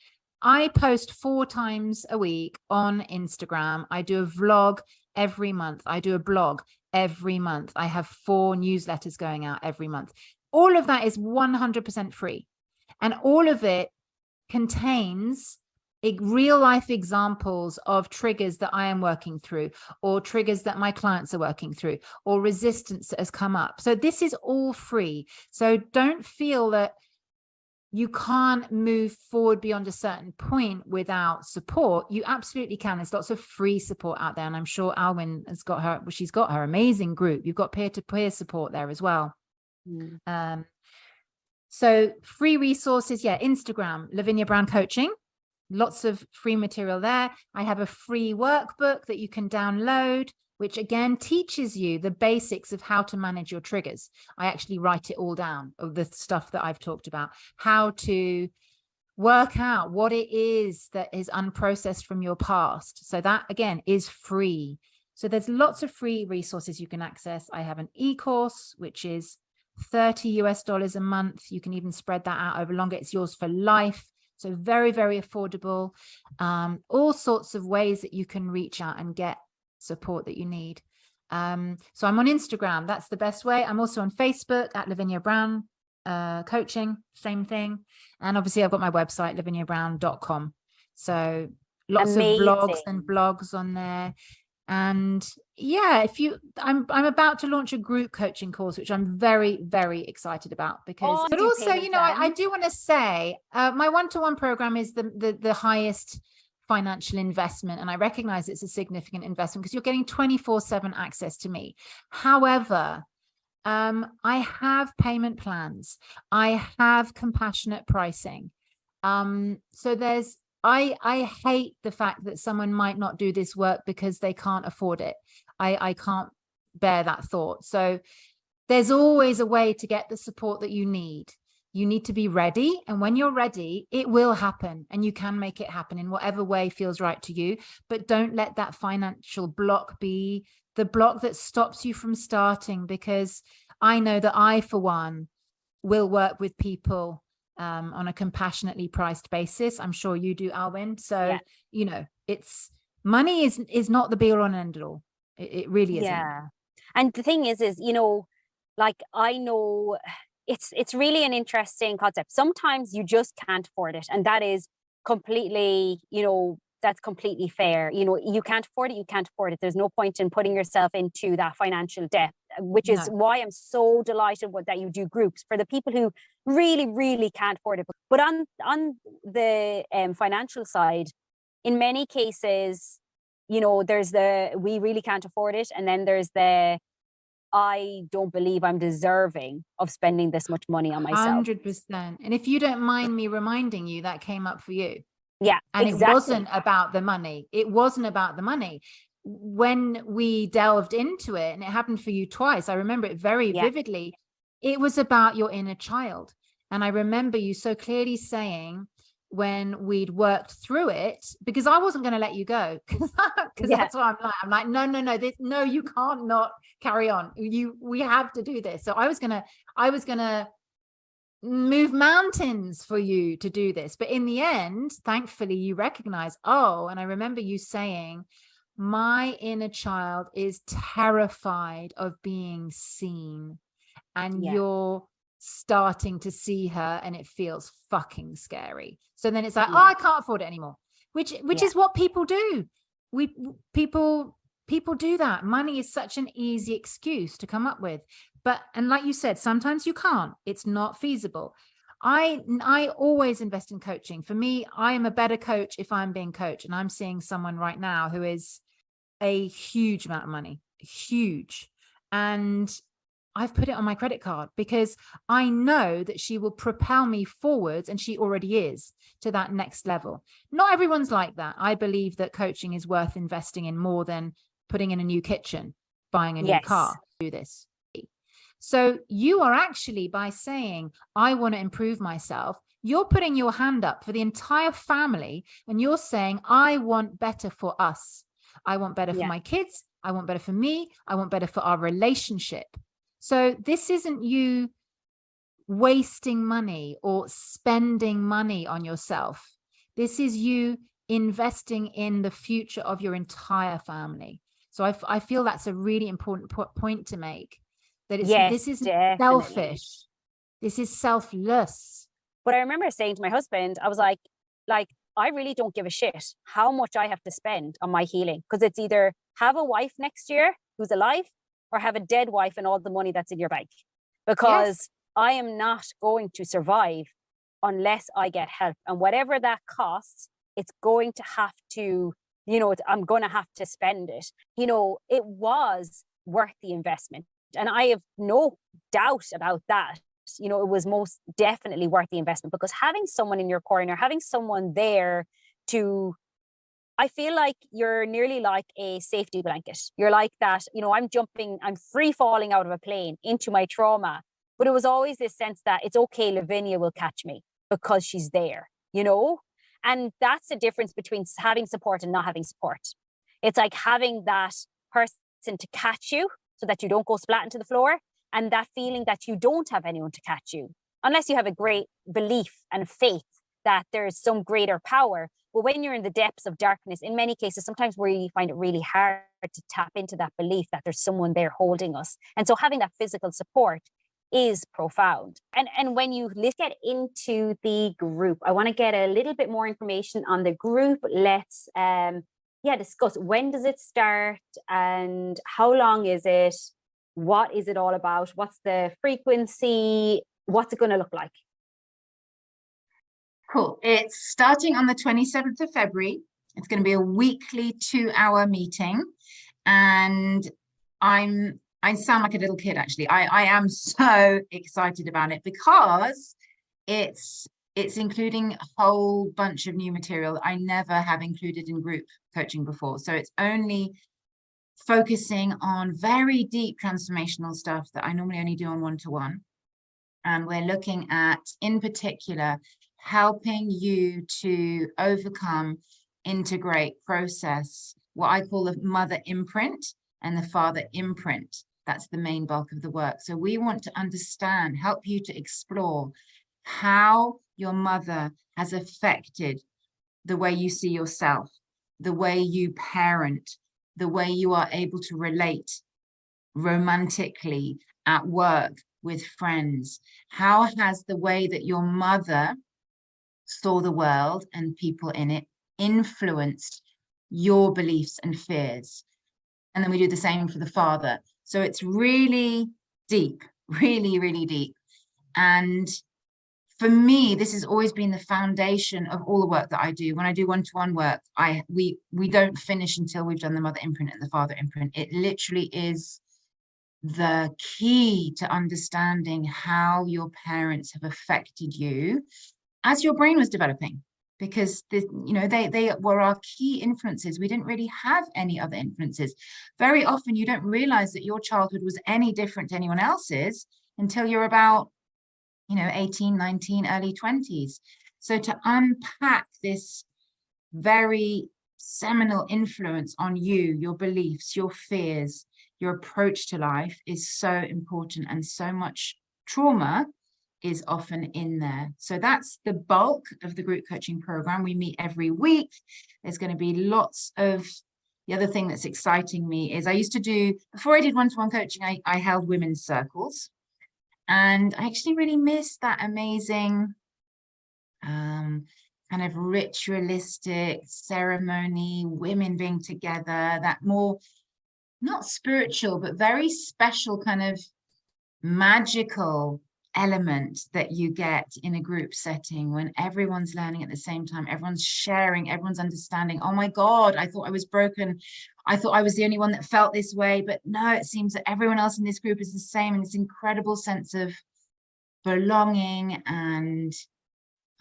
I post 4 times a week on Instagram. I do a vlog every month. I do a blog every month. I have 4 newsletters going out every month. All of that is 100% free. And all of it contains real life examples of triggers that I am working through, or triggers that my clients are working through, or resistance that has come up. So this is all free. So don't feel that you can't move forward beyond a certain point without support. You absolutely can. There's lots of free support out there. And I'm sure Alwynn has got she's got her amazing group. You've got peer-to-peer support there as well. So free resources. Yeah. Instagram, Lavinia Brown Coaching. Lots of free material there. I have a free workbook that you can download, which again teaches you the basics of how to manage your triggers. I actually write it all down, of the stuff that I've talked about, how to work out what it is that is unprocessed from your past. So that again is free. So there's lots of free resources you can access. I have an e-course, which is $30 a month. You can even spread that out over longer. It's yours for life. So very, very affordable. All sorts of ways that you can reach out and get support that you need. So I'm on Instagram. That's the best way. I'm also on Facebook at Lavinia Brown Coaching, same thing. And obviously I've got my website, laviniabrown.com. So lots of vlogs and blogs on there. And yeah, I'm about to launch a group coaching course, which I'm very, very excited about, because, but also, you know, I do want to say, my one-to-one program is the highest financial investment. And I recognize it's a significant investment because you're getting 24/7 access to me. However, I have payment plans. I have compassionate pricing. So I hate the fact that someone might not do this work because they can't afford it. I can't bear that thought. So there's always a way to get the support that you need. You need to be ready. And when you're ready, it will happen, and you can make it happen in whatever way feels right to you. But don't let that financial block be the block that stops you from starting, because I know that I, for one, will work with people on a compassionately priced basis. I'm sure you do, Alwynn. So, yeah. You know, money is not the be all and end all. It really isn't. Yeah. And the thing is, you know, like, I know it's really an interesting concept. Sometimes you just can't afford it. And that is completely, you know, that's completely fair. You know, you can't afford it. You can't afford it. There's no point in putting yourself into that financial debt, which is why I'm so delighted that you do groups for the people who really, really can't afford it. But on the financial side, in many cases, you know, there's we really can't afford it. And then there's I don't believe I'm deserving of spending this much money on myself. 100%. And if you don't mind me reminding you, that came up for you. Yeah, and exactly. It wasn't about the money. It wasn't about the money. When we delved into it, and it happened for you twice, I remember it very vividly. It was about your inner child. And I remember you so clearly saying, when we'd worked through it, because I wasn't going to let you go, because that's what I'm like. I'm like, no, you can't not carry on. We have to do this. So I was gonna move mountains for you to do this. But in the end, thankfully, you recognize, and I remember you saying, my inner child is terrified of being seen, and you're starting to see her, and it feels fucking scary. So then it's like, I can't afford it anymore, which is what people do. People do that. Money is such an easy excuse to come up with. And like you said, sometimes you can't. It's not feasible. I always invest in coaching. For me, I am a better coach if I'm being coached. And I'm seeing someone right now who is a huge amount of money, huge. And I've put it on my credit card, because I know that she will propel me forwards, and she already is, to that next level. Not everyone's like that. I believe that coaching is worth investing in more than putting in a new kitchen, buying a new car. Do this. So you are actually, by saying, I want to improve myself, you're putting your hand up for the entire family, and you're saying, I want better for us. I want better for my kids. I want better for me. I want better for our relationship. So this isn't you wasting money or spending money on yourself. This is you investing in the future of your entire family. So I feel that's a really important point to make, that this isn't selfish. This is selfless. But I remember saying to my husband, I was like, I really don't give a shit how much I have to spend on my healing, because it's either have a wife next year who's alive, or have a dead wife and all the money that's in your bank, because I am not going to survive unless I get help. And whatever that costs, it's going to have to, I'm going to have to spend it. It was worth the investment. And I have no doubt about that. It was most definitely worth the investment, because having someone in your corner, having someone there I feel like you're nearly like a safety blanket. You're like that, I'm free falling out of a plane into my trauma. But it was always this sense that it's okay, Lavinia will catch me because she's there, And that's the difference between having support and not having support. It's like having that person to catch you so that you don't go splat into the floor, and that feeling that you don't have anyone to catch you, unless you have a great belief and faith that there's some greater power. But when you're in the depths of darkness, in many cases, sometimes we find it really hard to tap into that belief that there's someone there holding us. And so having that physical support is profound. And when you get into the group, I want to get a little bit more information on the group. Let's discuss, when does it start and how long is it? What is it all about? What's the frequency? What's it going to look like? Cool. It's starting on the 27th of February. It's going to be a weekly 2-hour meeting. And I sound like a little kid, actually. I am so excited about it, because it's including a whole bunch of new material that I never have included in group coaching before. So it's only focusing on very deep transformational stuff that I normally only do on one-to-one. And we're looking at, in particular, helping you to overcome, integrate, process what I call the mother imprint and the father imprint. That's the main bulk of the work. So we want to understand, help you to explore how your mother has affected the way you see yourself, the way you parent, the way you are able to relate romantically at work with friends. How has the way that your mother saw the world and people in it influenced your beliefs and fears? And then we do the same for the father. So it's really deep, really, really deep. And for me, this has always been the foundation of all the work that I do. When I do one-to-one work, we don't finish until we've done the mother imprint and the father imprint. It literally is the key to understanding how your parents have affected you as your brain was developing, because they were our key influences. We didn't really have any other influences. Very often you don't realize that your childhood was any different to anyone else's until you're about 18, 19, early 20s. So to unpack this very seminal influence on you, your beliefs, your fears, your approach to life is so important, and so much trauma is often in there. So that's the bulk of the group coaching program. We meet every week. There's going to be lots of, the other thing that's exciting me is I used to do, before I did one-to-one coaching, I held women's circles. And I actually really miss that amazing kind of ritualistic ceremony, women being together, that more, not spiritual, but very special kind of magical element that you get in a group setting when everyone's learning at the same time, everyone's sharing, everyone's understanding. Oh my God, I thought I was broken. I thought I was the only one that felt this way, but no, it seems that everyone else in this group is the same, and this incredible sense of belonging and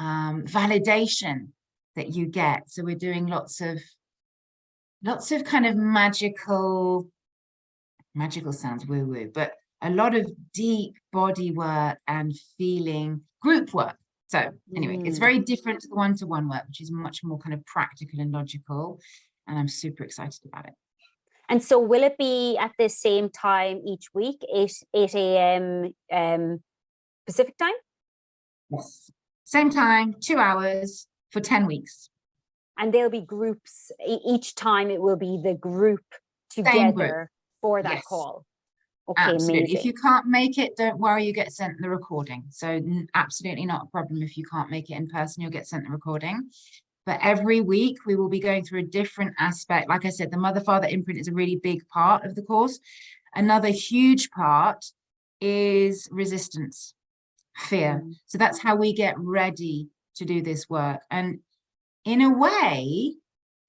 validation that you get. So we're doing lots of kind of magical sounds woo-woo, but a lot of deep body work and feeling group work. So anyway, it's very different to the one-to-one work, which is much more kind of practical and logical, and I'm super excited about it. And so will it be at the same time each week, 8 a.m. Pacific time? Yes. Same time, 2 hours for 10 weeks. And there'll be groups, each time it will be the group together for that call. Okay, absolutely. amazing. If you can't make it, don't worry, you get sent the recording. So absolutely not a problem. If you can't make it in person, you'll get sent the recording. But every week we will be going through a different aspect. Like I said, the mother-father imprint is a really big part of the course. Another huge part is resistance, fear. So that's how we get ready to do this work. And in a way,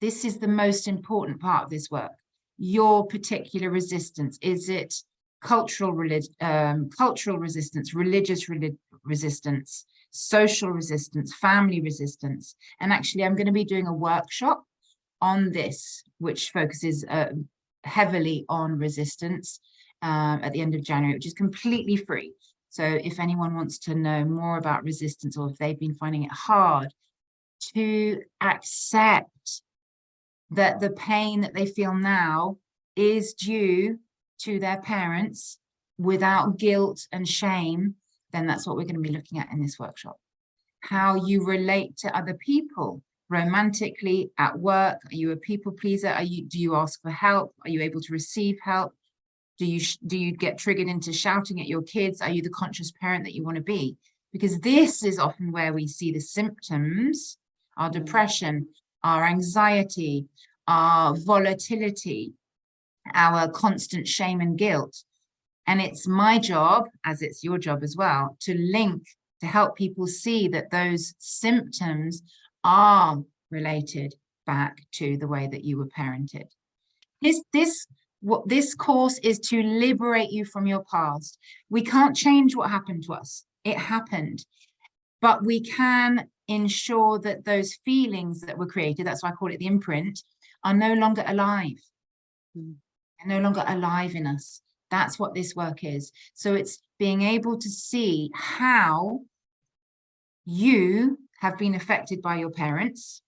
this is the most important part of this work. Your particular resistance. Is it cultural resistance, religious resistance, social resistance, family resistance? And actually, I'm going to be doing a workshop on this, which focuses heavily on resistance at the end of January, which is completely free. So if anyone wants to know more about resistance, or if they've been finding it hard to accept that the pain that they feel now is due to their parents without guilt and shame, then that's what we're going to be looking at in this workshop. How you relate to other people romantically, at work. Are you a people pleaser? Do you ask for help? Are you able to receive help? Do you get triggered into shouting at your kids? Are you the conscious parent that you want to be? Because this is often where we see the symptoms, our depression, our anxiety, our volatility, our constant shame and guilt. And it's my job, as it's your job as well, to help people see that those symptoms are related back to the way that you were parented. This course is to liberate you from your past. We can't change what happened to us. It happened. But we can ensure that those feelings that were created, that's why I call it the imprint, are no longer alive. They're no longer alive in us. That's what this work is. So it's being able to see how you have been affected by your parents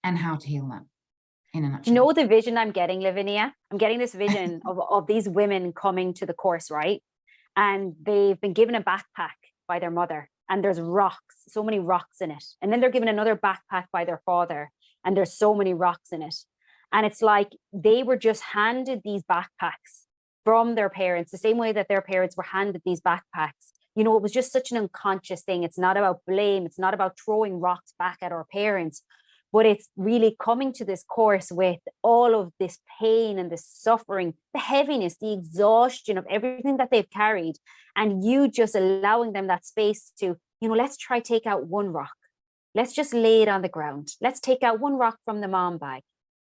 and how to heal that in a nutshell. Do you know the vision I'm getting, Lavinia? I'm getting this vision of these women coming to the course, right? And they've been given a backpack by their mother, and there's rocks, so many rocks in it. And then they're given another backpack by their father, and there's so many rocks in it. And it's like they were just handed these backpacks from their parents, the same way that their parents were handed these backpacks. You know, it was just such an unconscious thing. It's not about blame. It's not about throwing rocks back at our parents, but it's really coming to this course with all of this pain and this suffering, the heaviness, the exhaustion of everything that they've carried. And you just allowing them that space to, let's try take out one rock. Let's just lay it on the ground. Let's take out one rock from the mom bag,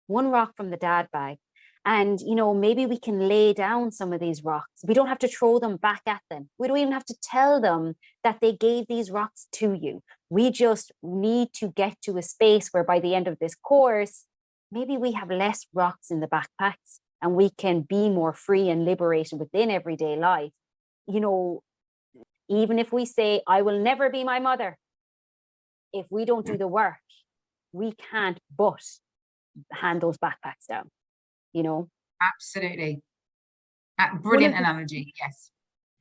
one rock from the dad bag. And, maybe we can lay down some of these rocks. We don't have to throw them back at them. We don't even have to tell them that they gave these rocks to you. We just need to get to a space where by the end of this course, maybe we have less rocks in the backpacks and we can be more free and liberated within everyday life. Even if we say, I will never be my mother, if we don't do the work, we can't but hand those backpacks down. Absolutely. Brilliant analogy. Yes.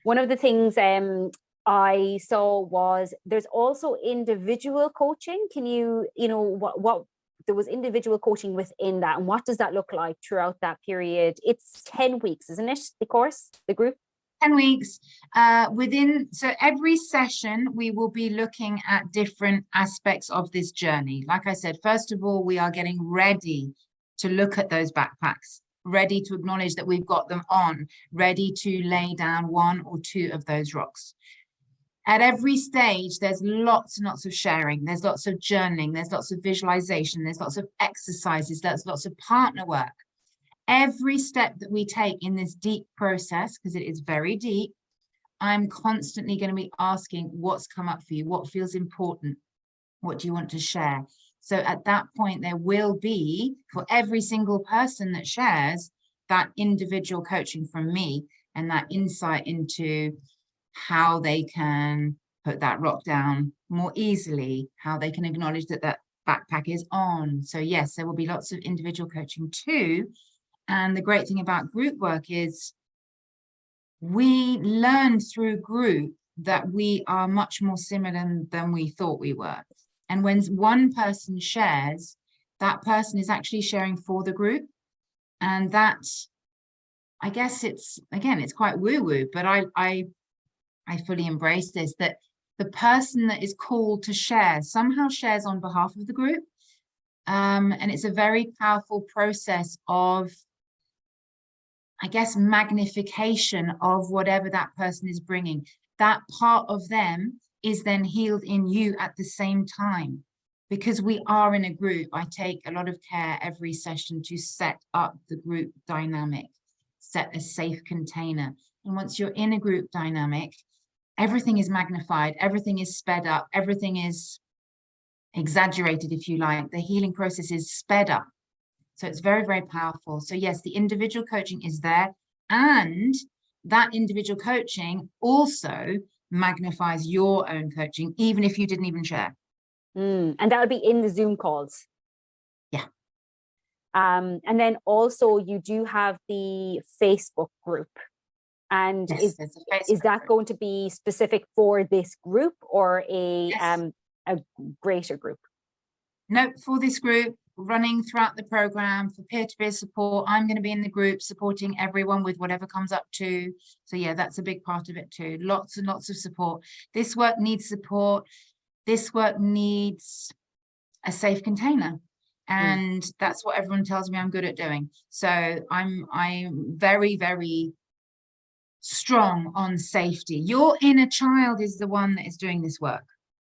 One of the things I saw was there's also individual coaching. Can you, what there was individual coaching within that, and what does that look like throughout that period? It's 10 weeks, isn't it? The course, the group? 10 weeks so every session we will be looking at different aspects of this journey. Like I said, first of all, we are getting ready to look at those backpacks, ready to acknowledge that we've got them on, ready to lay down one or two of those rocks. At every stage, there's lots and lots of sharing. There's lots of journaling. There's lots of visualization. There's lots of exercises. There's lots of partner work. every step that we take in this deep process, because it is very deep, I'm constantly going to be asking what's come up for you, what feels important, what do you want to share? So at that point, there will be, for every single person that shares, that individual coaching from me and that insight into how they can put that rock down more easily, how they can acknowledge that that backpack is on. So yes, there will be lots of individual coaching too. And the great thing about group work is we learn through group that we are much more similar than we thought we were. And when one person shares, that person is actually sharing for the group. And that, I guess it's quite woo-woo, but I fully embrace this, that the person that is called to share somehow shares on behalf of the group. And it's a very powerful process of, I guess, magnification of whatever that person is bringing. That part of them is then healed in you at the same time. Because we are in a group, I take a lot of care every session to set up the group dynamic, set a safe container. And once you're in a group dynamic, everything is magnified, everything is sped up, everything is exaggerated, if you like. The healing process is sped up. So it's very, very powerful. So yes, the individual coaching is there. And that individual coaching also magnifies your own coaching, even if you didn't even share. And that would be in the Zoom calls. Yeah. And then also you do have the Facebook group. And yes, is that going to be specific for this group or a greater group? No, for this group, running throughout the program for peer-to-peer support. I'm going to be in the group supporting everyone with whatever comes up to. So yeah, that's a big part of it too. Lots and lots of support. This work needs support. This work needs a safe container. And that's what everyone tells me I'm good at doing. So I'm very, very strong on safety. Your inner child is the one that is doing this work.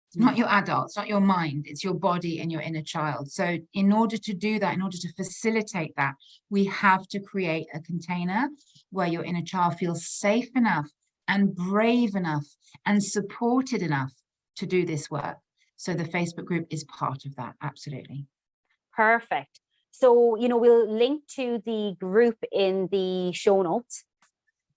It's not your adult, it's not your mind, it's your body and your inner child. So in order to do that, in order to facilitate that, we have to create a container where your inner child feels safe enough and brave enough and supported enough to do this work. So the Facebook group is part of that, absolutely. Perfect. So, we'll link to the group in the show notes.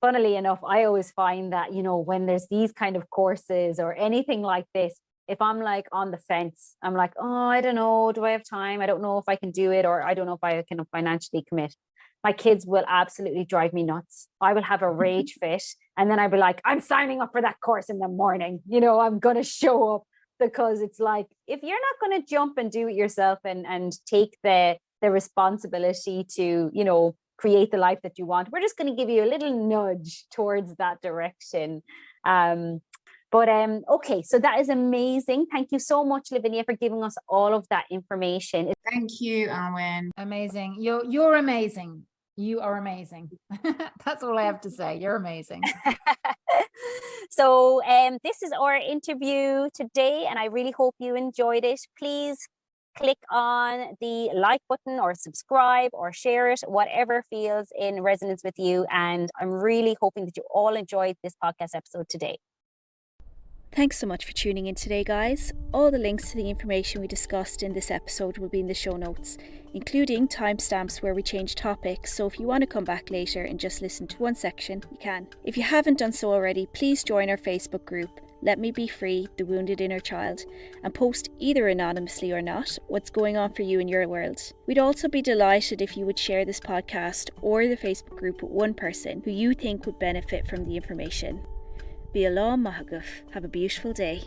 Funnily enough, I always find that, when there's these kind of courses or anything like this, if I'm like on the fence, I'm like, oh, I don't know, do I have time? I don't know if I can do it, or I don't know if I can financially commit. My kids will absolutely drive me nuts. I will have a rage fit. And then I'll be like, I'm signing up for that course in the morning. I'm going to show up, because it's like, if you're not going to jump and do it yourself and take the responsibility to, create the life that you want, we're just going to give you a little nudge towards that direction. Okay, so that is amazing. Thank you so much, Lavinia, for giving us all of that information. Thank you, Alwynn. Amazing. You're amazing. You are amazing. That's all I have to say. You're amazing. So this is our interview today, and I really hope you enjoyed it. Please click on the like button or subscribe or share it, whatever feels in resonance with you. And I'm really hoping that you all enjoyed this podcast episode today. Thanks so much for tuning in today, guys. All the links to the information we discussed in this episode will be in the show notes, including timestamps where we change topics, so if you want to come back later and just listen to one section, you can. If you haven't done so already, please join our Facebook group, Let Me Be Free, The Wounded Inner Child, and post either anonymously or not what's going on for you in your world. We'd also be delighted if you would share this podcast or the Facebook group with one person who you think would benefit from the information. Be along, Mahaguf. Have a beautiful day.